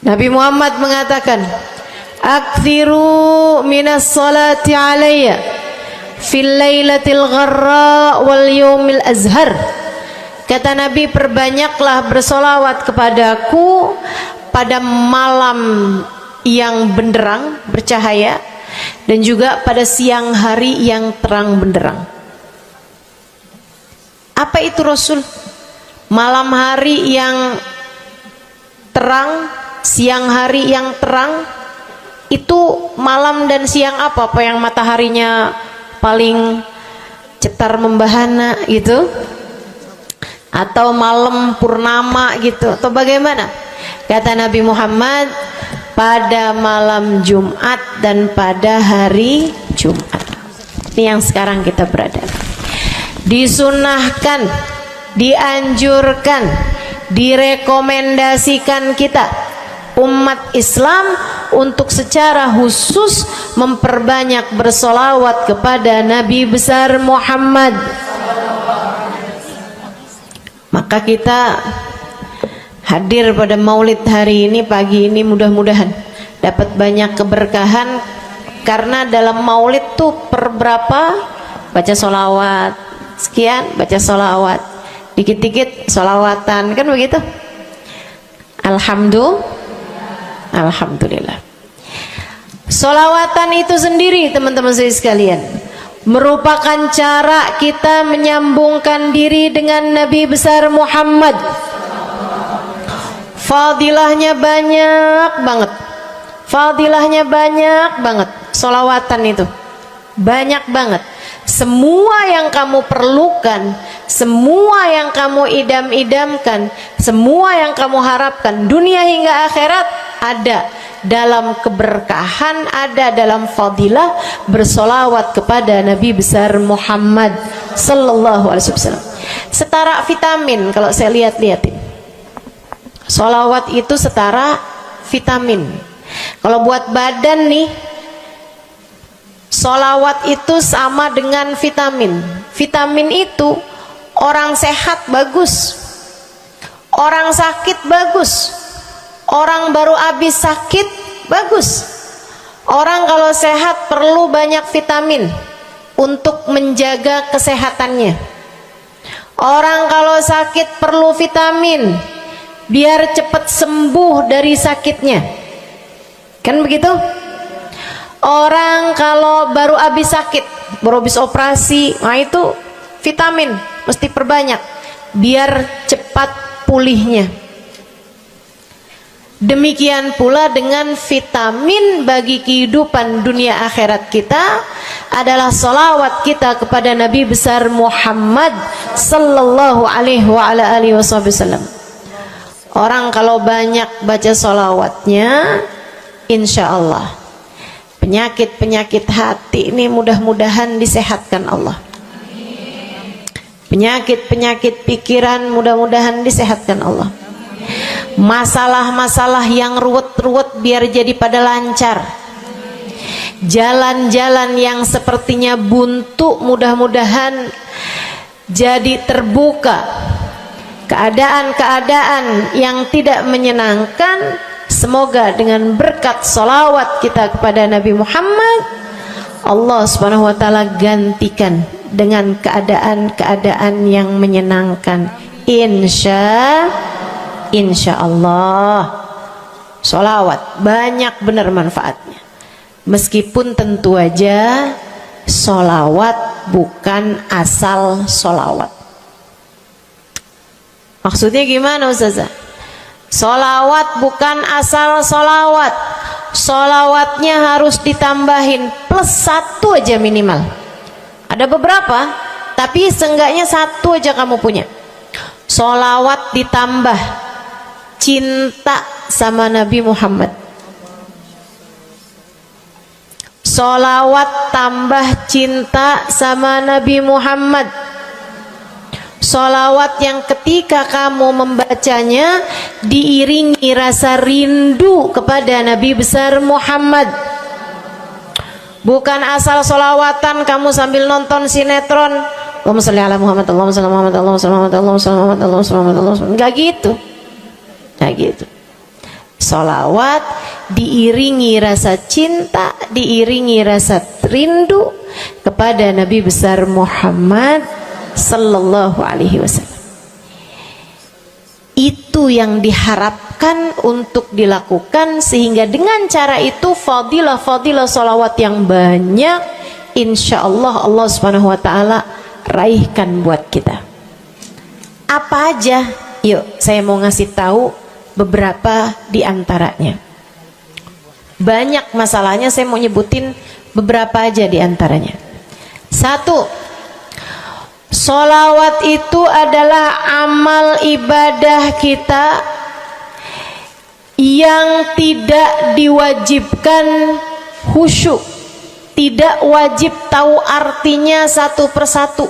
Nabi Muhammad mengatakan, "Aktsiru minas salati alayya fil lailatil gharra wal yaumil azhar." Kata Nabi, perbanyaklah bersolawat kepadaku pada malam yang benderang, bercahaya, dan juga pada siang hari yang terang benderang. Apa itu Rasul? Malam hari yang terang, siang hari yang terang. Itu malam dan siang apa? Apa yang mataharinya paling cetar membahana gitu? Atau malam purnama gitu? Atau bagaimana? Kata Nabi Muhammad, pada malam Jumat dan pada hari Jumat. Ini yang sekarang kita berada. Disunahkan, dianjurkan, direkomendasikan kita umat Islam untuk secara khusus memperbanyak bersolawat kepada Nabi besar Muhammad. Maka kita hadir pada maulid hari ini, pagi ini, mudah-mudahan dapat banyak keberkahan. Karena dalam maulid tuh per berapa baca solawat, sekian baca solawat, dikit-dikit solawatan, kan begitu. Alhamdulillah. Solawatan itu sendiri teman-teman saya sekalian merupakan cara kita menyambungkan diri dengan Nabi besar Muhammad. Fadilahnya banyak banget. Fadilahnya banyak banget. Solawatan itu banyak banget. Semua yang kamu perlukan, semua yang kamu idam-idamkan, semua yang kamu harapkan dunia hingga akhirat ada dalam keberkahan, ada dalam fadilah bersolawat kepada Nabi besar Muhammad sallallahu alaihi wasallam. Setara vitamin kalau saya lihat-lihatin. Solawat itu setara vitamin. Kalau buat badan nih, solawat itu sama dengan vitamin. Vitamin itu orang sehat bagus, orang sakit bagus, orang baru habis sakit bagus. Orang kalau sehat perlu banyak vitamin untuk menjaga kesehatannya. Orang kalau sakit perlu vitamin biar cepat sembuh dari sakitnya, kan begitu? Orang kalau baru habis sakit, baru habis operasi, nah itu vitamin mesti perbanyak biar cepat pulihnya. Demikian pula dengan vitamin bagi kehidupan dunia akhirat kita adalah salawat kita kepada Nabi besar Muhammad sallallahu alaihi wasallam. Orang kalau banyak baca salawatnya, insya Allah penyakit-penyakit hati ini mudah-mudahan disehatkan Allah. Penyakit-penyakit pikiran mudah-mudahan disehatkan Allah. Masalah-masalah yang ruwet-ruwet biar jadi pada lancar. Jalan-jalan yang sepertinya buntu mudah-mudahan jadi terbuka. Keadaan-keadaan yang tidak menyenangkan, semoga dengan berkat salawat kita kepada Nabi Muhammad, Allah subhanahu wa ta'ala gantikan dengan keadaan-keadaan yang menyenangkan. Insya Allah. Sholawat banyak benar manfaatnya. Meskipun tentu aja sholawat bukan asal sholawat. Maksudnya gimana Ustazah? Sholawat bukan asal sholawat. Sholawatnya harus ditambahin plus 1 aja minimal. Ada beberapa, tapi seenggaknya 1 aja kamu punya. Sholawat ditambah cinta sama Nabi Muhammad. Sholawat tambah cinta sama Nabi Muhammad. Sholawat yang ketika kamu membacanya diiringi rasa rindu kepada Nabi besar Muhammad. Bukan asal sholawatan kamu sambil nonton sinetron, Allahumma sholli ala Muhammad, Allahumma sholli ala Muhammad, Allahumma sholli ala Muhammad, Allahumma sholli ala Muhammad, Allahumma sholli ala Muhammad. Enggak gitu. Nah gitu. Sholawat diiringi rasa cinta, diiringi rasa rindu kepada Nabi besar Muhammad sallallahu alaihi wasallam. Itu yang diharapkan untuk dilakukan, sehingga dengan cara itu fadilah-fadilah sholawat yang banyak insya Allah Allah subhanahu wa ta'ala raihkan buat kita. Apa aja? Yuk saya mau ngasih tahu beberapa di antaranya. Banyak masalahnya, saya mau nyebutin beberapa aja di antaranya. 1. Sholawat itu adalah amal ibadah kita yang tidak diwajibkan khusyuk, tidak wajib tahu artinya satu persatu.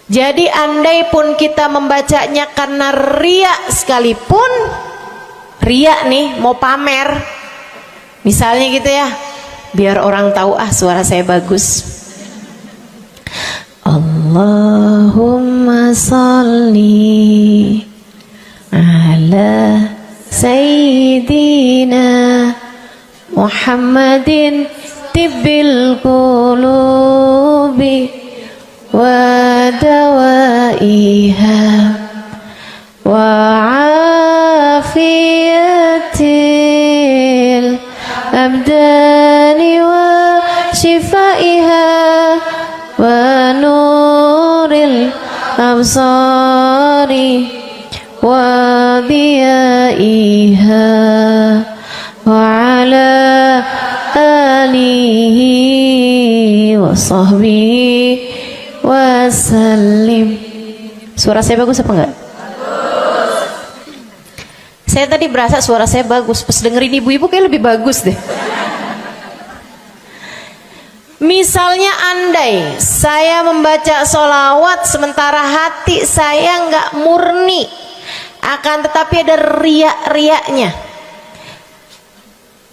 Jadi andai pun kita membacanya karena riya sekalipun, riya nih mau pamer, misalnya gitu ya, biar orang tahu suara saya bagus. Allahumma sholli ala sayyidina Muhammadin tibbil qulubi wa dawaiha wa afiyatil abdani wa shifaiha wa nuril absari wa diyaiha wa ala alihi wa sahbihi wasallim. Suara saya bagus apa enggak? Bagus. Saya tadi berasa suara saya bagus, pas dengerin ibu-ibu kayak lebih bagus deh. Misalnya andai saya membaca sholawat sementara hati saya nggak murni, akan tetapi ada riak-riaknya.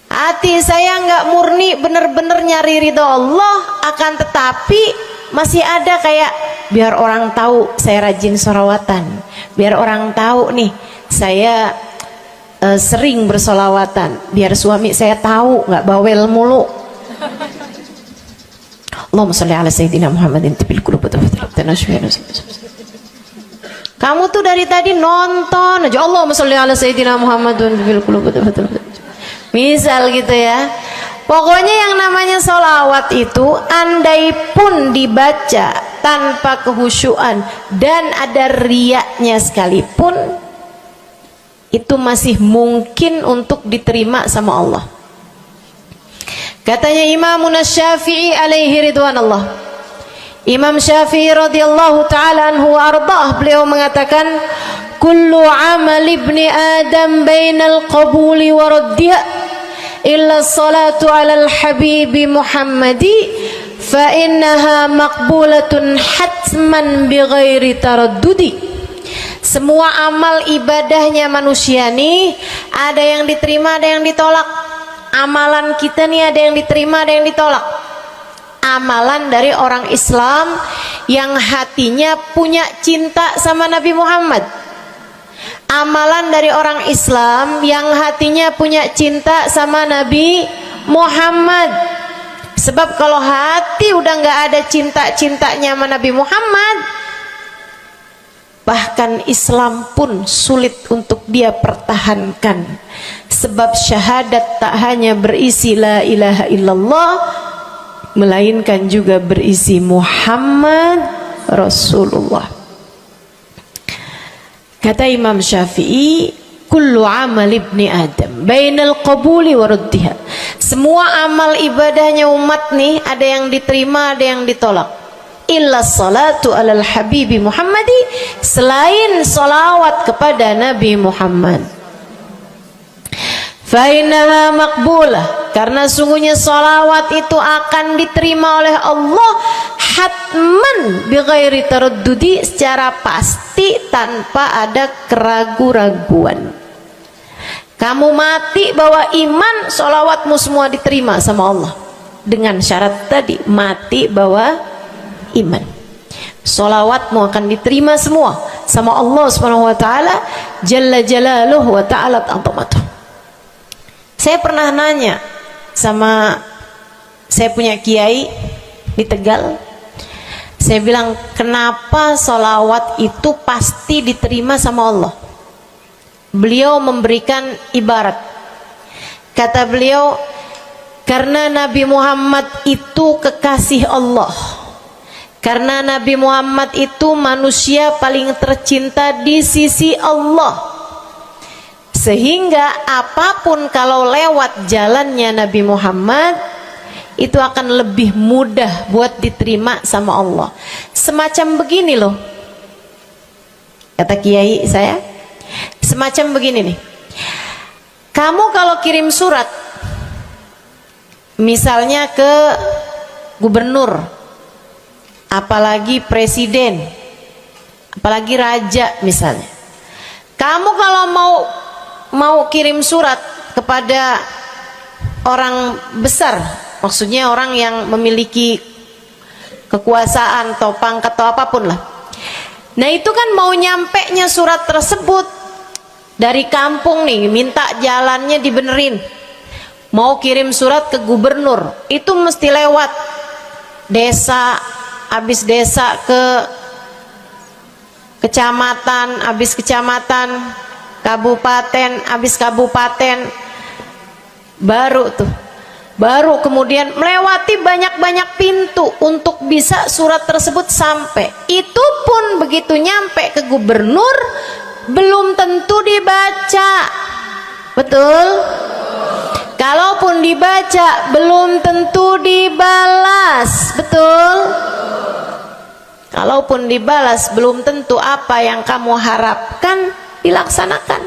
Hati saya nggak murni bener-bener nyari ridho Allah, akan tetapi masih ada kayak biar orang tahu saya rajin sholawatan, biar orang tahu nih saya sering bersolawatan, biar suami saya tahu nggak bawel mulu. Allahumma sholli ala sayyidina Muhammadin tibil qulub. Kamu tuh dari tadi nonton aja Allahumma sholli ala sayyidina Muhammadin tibil qulub. Misal gitu ya, Pokoknya yang namanya sholawat itu andai pun dibaca tanpa kehusyuan dan ada riyaknya sekalipun, itu masih mungkin untuk diterima sama Allah. Katanya Imam Syafi'i alaihi ridwanallah, Imam Syafi'i radhiyallahu ta'ala anhu wa ardhah, beliau mengatakan kullu amal ibni adam bainal qabuli wa raddiha illa salatu ala al-habibi Muhammadi fa innaha maqbulatun hatman bighairi taraddudi. Semua amal ibadahnya manusia nih ada yang diterima, ada yang ditolak. Amalan kita nih ada yang diterima, ada yang ditolak. Amalan dari orang Islam yang hatinya punya cinta sama Nabi Muhammad, amalan dari orang Islam yang hatinya punya cinta sama Nabi Muhammad. Sebab kalau hati udah nggak ada cinta-cintanya sama Nabi Muhammad, bahkan Islam pun sulit untuk dia pertahankan. Sebab syahadat tak hanya berisi la ilaha illallah, melainkan juga berisi Muhammad Rasulullah. Kata Imam Syafi'i, kullu amal ibni adam bainal qabuli wa raddiha. Semua amal ibadahnya umat nih ada yang diterima, ada yang ditolak. Illa salatu alal habibi Muhammadi, selain salawat kepada Nabi Muhammad. Fa innaha maqbulah, karena sungguhnya salawat itu akan diterima oleh Allah hatman bighairi taraddudi, secara pasti tanpa ada keraguan-raguan. Kamu mati bawa iman, salawatmu semua diterima sama Allah. Dengan syarat tadi, mati bawa iman, salawatmu akan diterima semua sama Allah Subhanahu wa taala jalla jalaluhu wa ta'ala azamatuh. Saya pernah nanya sama, saya punya kiai di Tegal, saya bilang kenapa sholawat itu pasti diterima sama Allah. Beliau memberikan ibarat, kata beliau, karena Nabi Muhammad itu kekasih Allah, karena Nabi Muhammad itu manusia paling tercinta di sisi Allah, sehingga apapun kalau lewat jalannya Nabi Muhammad itu akan lebih mudah buat diterima sama Allah. Semacam begini loh, kata kiai saya, semacam begini nih. Kamu kalau kirim surat misalnya ke gubernur, apalagi presiden, apalagi raja misalnya, kamu kalau mau kirim surat kepada orang besar, maksudnya orang yang memiliki kekuasaan atau pangkat atau apapun lah. Nah itu kan mau nyampe nya surat tersebut dari kampung nih, minta jalannya dibenerin, mau kirim surat ke gubernur, itu mesti lewat desa, habis desa ke kecamatan, habis kecamatan, kabupaten, habis kabupaten, baru kemudian melewati banyak-banyak pintu untuk bisa surat tersebut sampai. Itu pun begitu nyampe ke gubernur belum tentu dibaca, betul? Kalaupun dibaca belum tentu dibalas, betul? Kalaupun dibalas belum tentu apa yang kamu harapkan dilaksanakan.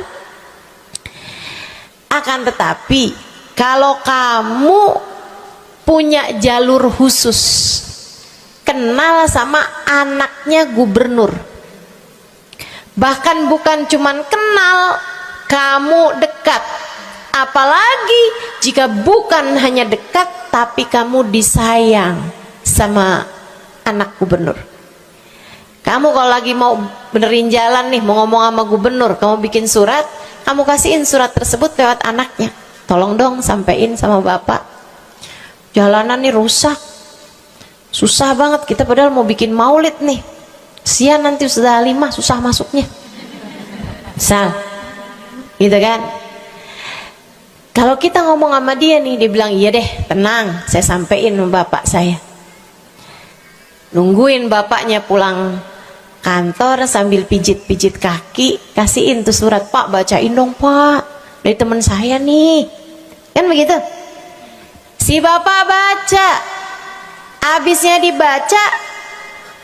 Akan tetapi kalau kamu punya jalur khusus, kenal sama anaknya gubernur, bahkan bukan cuman kenal, kamu dekat, apalagi jika bukan hanya dekat tapi kamu disayang sama anak gubernur. Kamu kalau lagi mau benerin jalan nih, mau ngomong sama gubernur, kamu bikin surat, kamu kasihin surat tersebut lewat anaknya, tolong dong sampein sama bapak, jalanan nih rusak, susah banget, kita padahal mau bikin maulid nih, sian nanti sudah 5 susah masuknya, misal gitu kan. Kalau kita ngomong sama dia nih, dia bilang iya deh, tenang, saya sampein sama bapak saya. Nungguin bapaknya pulang kantor sambil pijit-pijit kaki, kasihin tuh surat, Pak bacain dong Pak, dari teman saya nih, kan begitu. Si bapak baca, habisnya dibaca,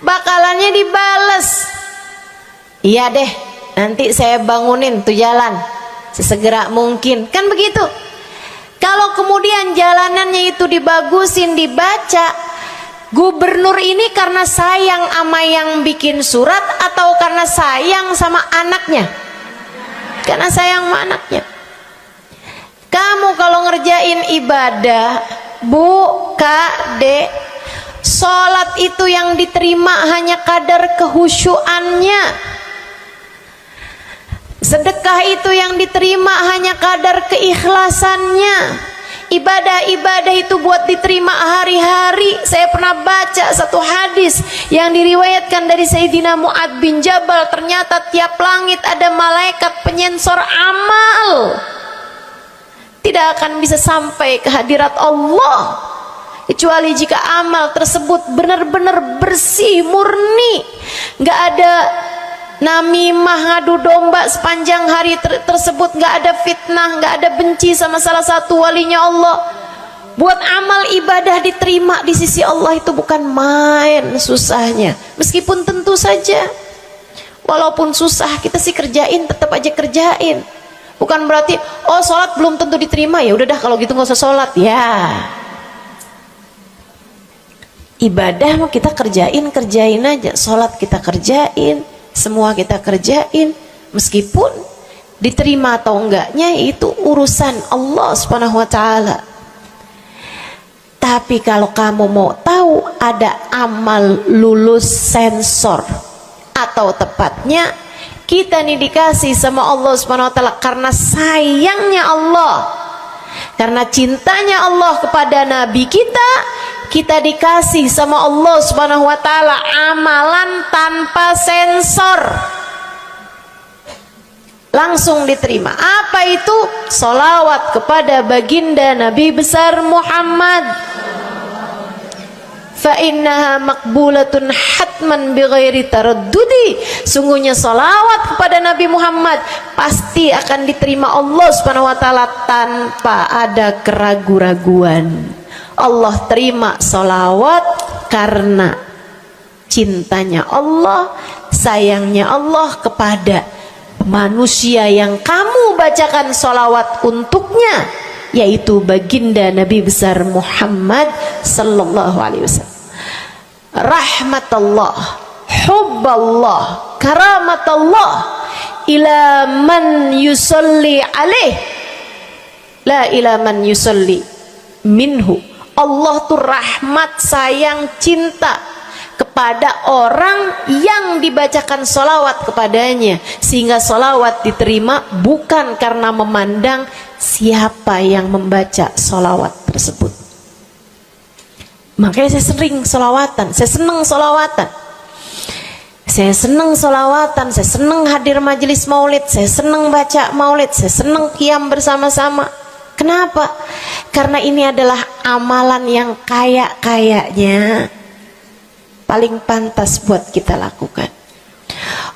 bakalannya dibales, iya deh, nanti saya bangunin tuh jalan sesegera mungkin, kan begitu. Kalau kemudian jalanannya itu dibagusin, dibaca, gubernur ini karena sayang sama yang bikin surat atau karena sayang sama anaknya? Karena sayang sama anaknya. Kamu kalau ngerjain ibadah, Bu, Kak, Dek, sholat itu yang diterima hanya kadar kehusyuannya. Sedekah itu yang diterima hanya kadar keikhlasannya. Ibadah-ibadah itu buat diterima hari-hari. Saya pernah baca satu hadis yang diriwayatkan dari Sayyidina Mu'ad bin Jabal. Ternyata tiap langit ada malaikat penyensor amal, tidak akan bisa sampai ke hadirat Allah kecuali jika amal tersebut benar-benar bersih, murni, nggak ada namimah, ngadu domba sepanjang hari tersebut, nggak ada fitnah, nggak ada benci sama salah satu walinya Allah. Buat amal ibadah diterima di sisi Allah itu bukan main susahnya. Meskipun tentu saja walaupun susah, kita sih kerjain, tetap aja kerjain. Bukan berarti oh sholat belum tentu diterima, ya udah dah kalau gitu nggak usah sholat. Ya, ibadah mau kita kerjain aja, sholat kita kerjain, semua kita kerjain, meskipun diterima atau enggaknya itu urusan Allah Subhanahu wa taala. Tapi kalau kamu mau tahu, ada amal lulus sensor, atau tepatnya kita nih dikasih sama Allah Subhanahu wa taala karena sayangnya Allah, karena cintanya Allah kepada nabi kita, kita dikasih sama Allah Subhanahu wa taala amalan tanpa sensor, langsung diterima. Apa itu? Sholawat kepada baginda Nabi besar Muhammad. Fa innaha maqbulatun hatman bighairi taraddudi. Sungguhnya sholawat kepada Nabi Muhammad pasti akan diterima Allah Subhanahu wa taala tanpa ada keraguan-raguan. Allah terima sholawat karena cintanya Allah, sayangnya Allah kepada manusia yang kamu bacakan sholawat untuknya, yaitu baginda Nabi besar Muhammad sallallahu alaihi wasallam. Rahmatullah, hubballah, karamatullah ila man yusalli alaih, la ila man yusalli minhu. Allah tuh rahmat, sayang, cinta kepada orang yang dibacakan sholawat kepadanya, sehingga sholawat diterima bukan karena memandang siapa yang membaca sholawat tersebut. Makanya saya sering sholawatan, saya senang sholawatan, saya senang sholawatan, saya senang hadir majelis maulid, saya senang baca maulid, saya senang qiyam bersama-sama. Kenapa? Karena ini adalah amalan yang kayaknya paling pantas buat kita lakukan.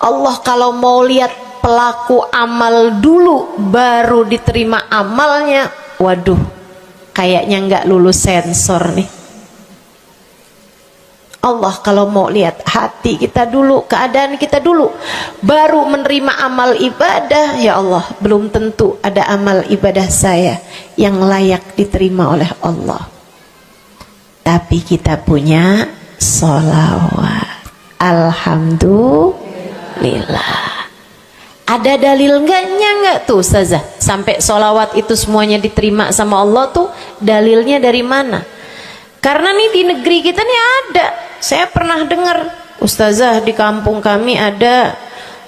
Allah kalau mau lihat pelaku amal dulu baru diterima amalnya, waduh, kayaknya nggak lulus sensor nih. Allah kalau mau lihat hati kita dulu, keadaan kita dulu, baru menerima amal ibadah, ya Allah, belum tentu ada amal ibadah saya yang layak diterima oleh Allah. Tapi kita punya sholawat, alhamdulillah. Ada dalil enggak tuh Ustazah sampai sholawat itu semuanya diterima sama Allah tuh? Dalilnya dari mana? Karena nih di negeri kita nih ada, saya pernah dengar Ustazah, di kampung kami ada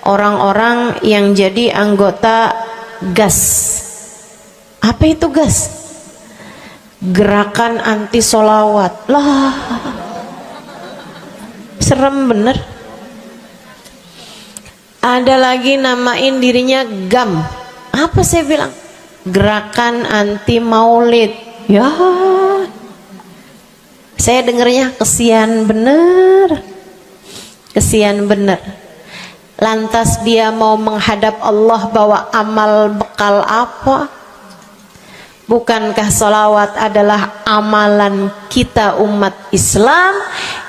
orang-orang yang jadi anggota GAS. Apa itu GAS? Gerakan anti sholawat. Lah, serem bener. Ada lagi namain dirinya GAM. Apa saya bilang? gerakan anti maulid. Ya, saya dengernya kesian bener, kesian bener. Lantas dia mau menghadap Allah bawa amal bekal apa? Bukankah sholawat adalah amalan kita umat Islam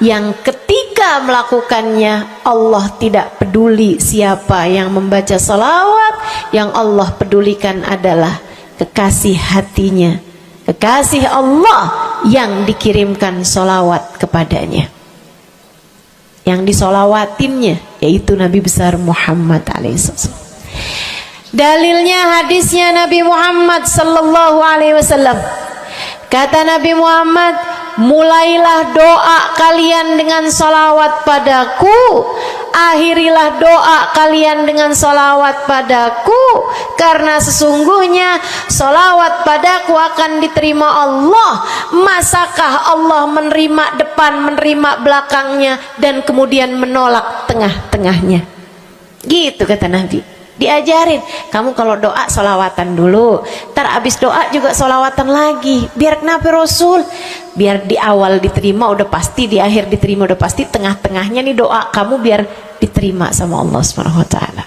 yang ketika melakukannya Allah tidak peduli siapa yang membaca sholawat, yang Allah pedulikan adalah kekasih hatinya, kekasih Allah yang dikirimkan sholawat kepadanya, yang disolawatinnya yaitu Nabi besar Muhammad alaihissalam. Dalilnya hadisnya Nabi Muhammad sallallahu alaihi wasallam. Kata Nabi Muhammad, mulailah doa kalian dengan salawat padaku, akhirilah doa kalian dengan salawat padaku, karena sesungguhnya salawat padaku akan diterima Allah. Masakah Allah menerima depan, menerima belakangnya, dan kemudian menolak tengah-tengahnya? Gitu kata Nabi. Diajarin, kamu kalau doa solawatan dulu, ntar abis doa juga solawatan lagi. Biar kenapa Rasul? Biar di awal diterima udah pasti, di akhir diterima udah pasti, tengah-tengahnya nih doa kamu biar diterima sama Allah Subhanahu wa ta'ala.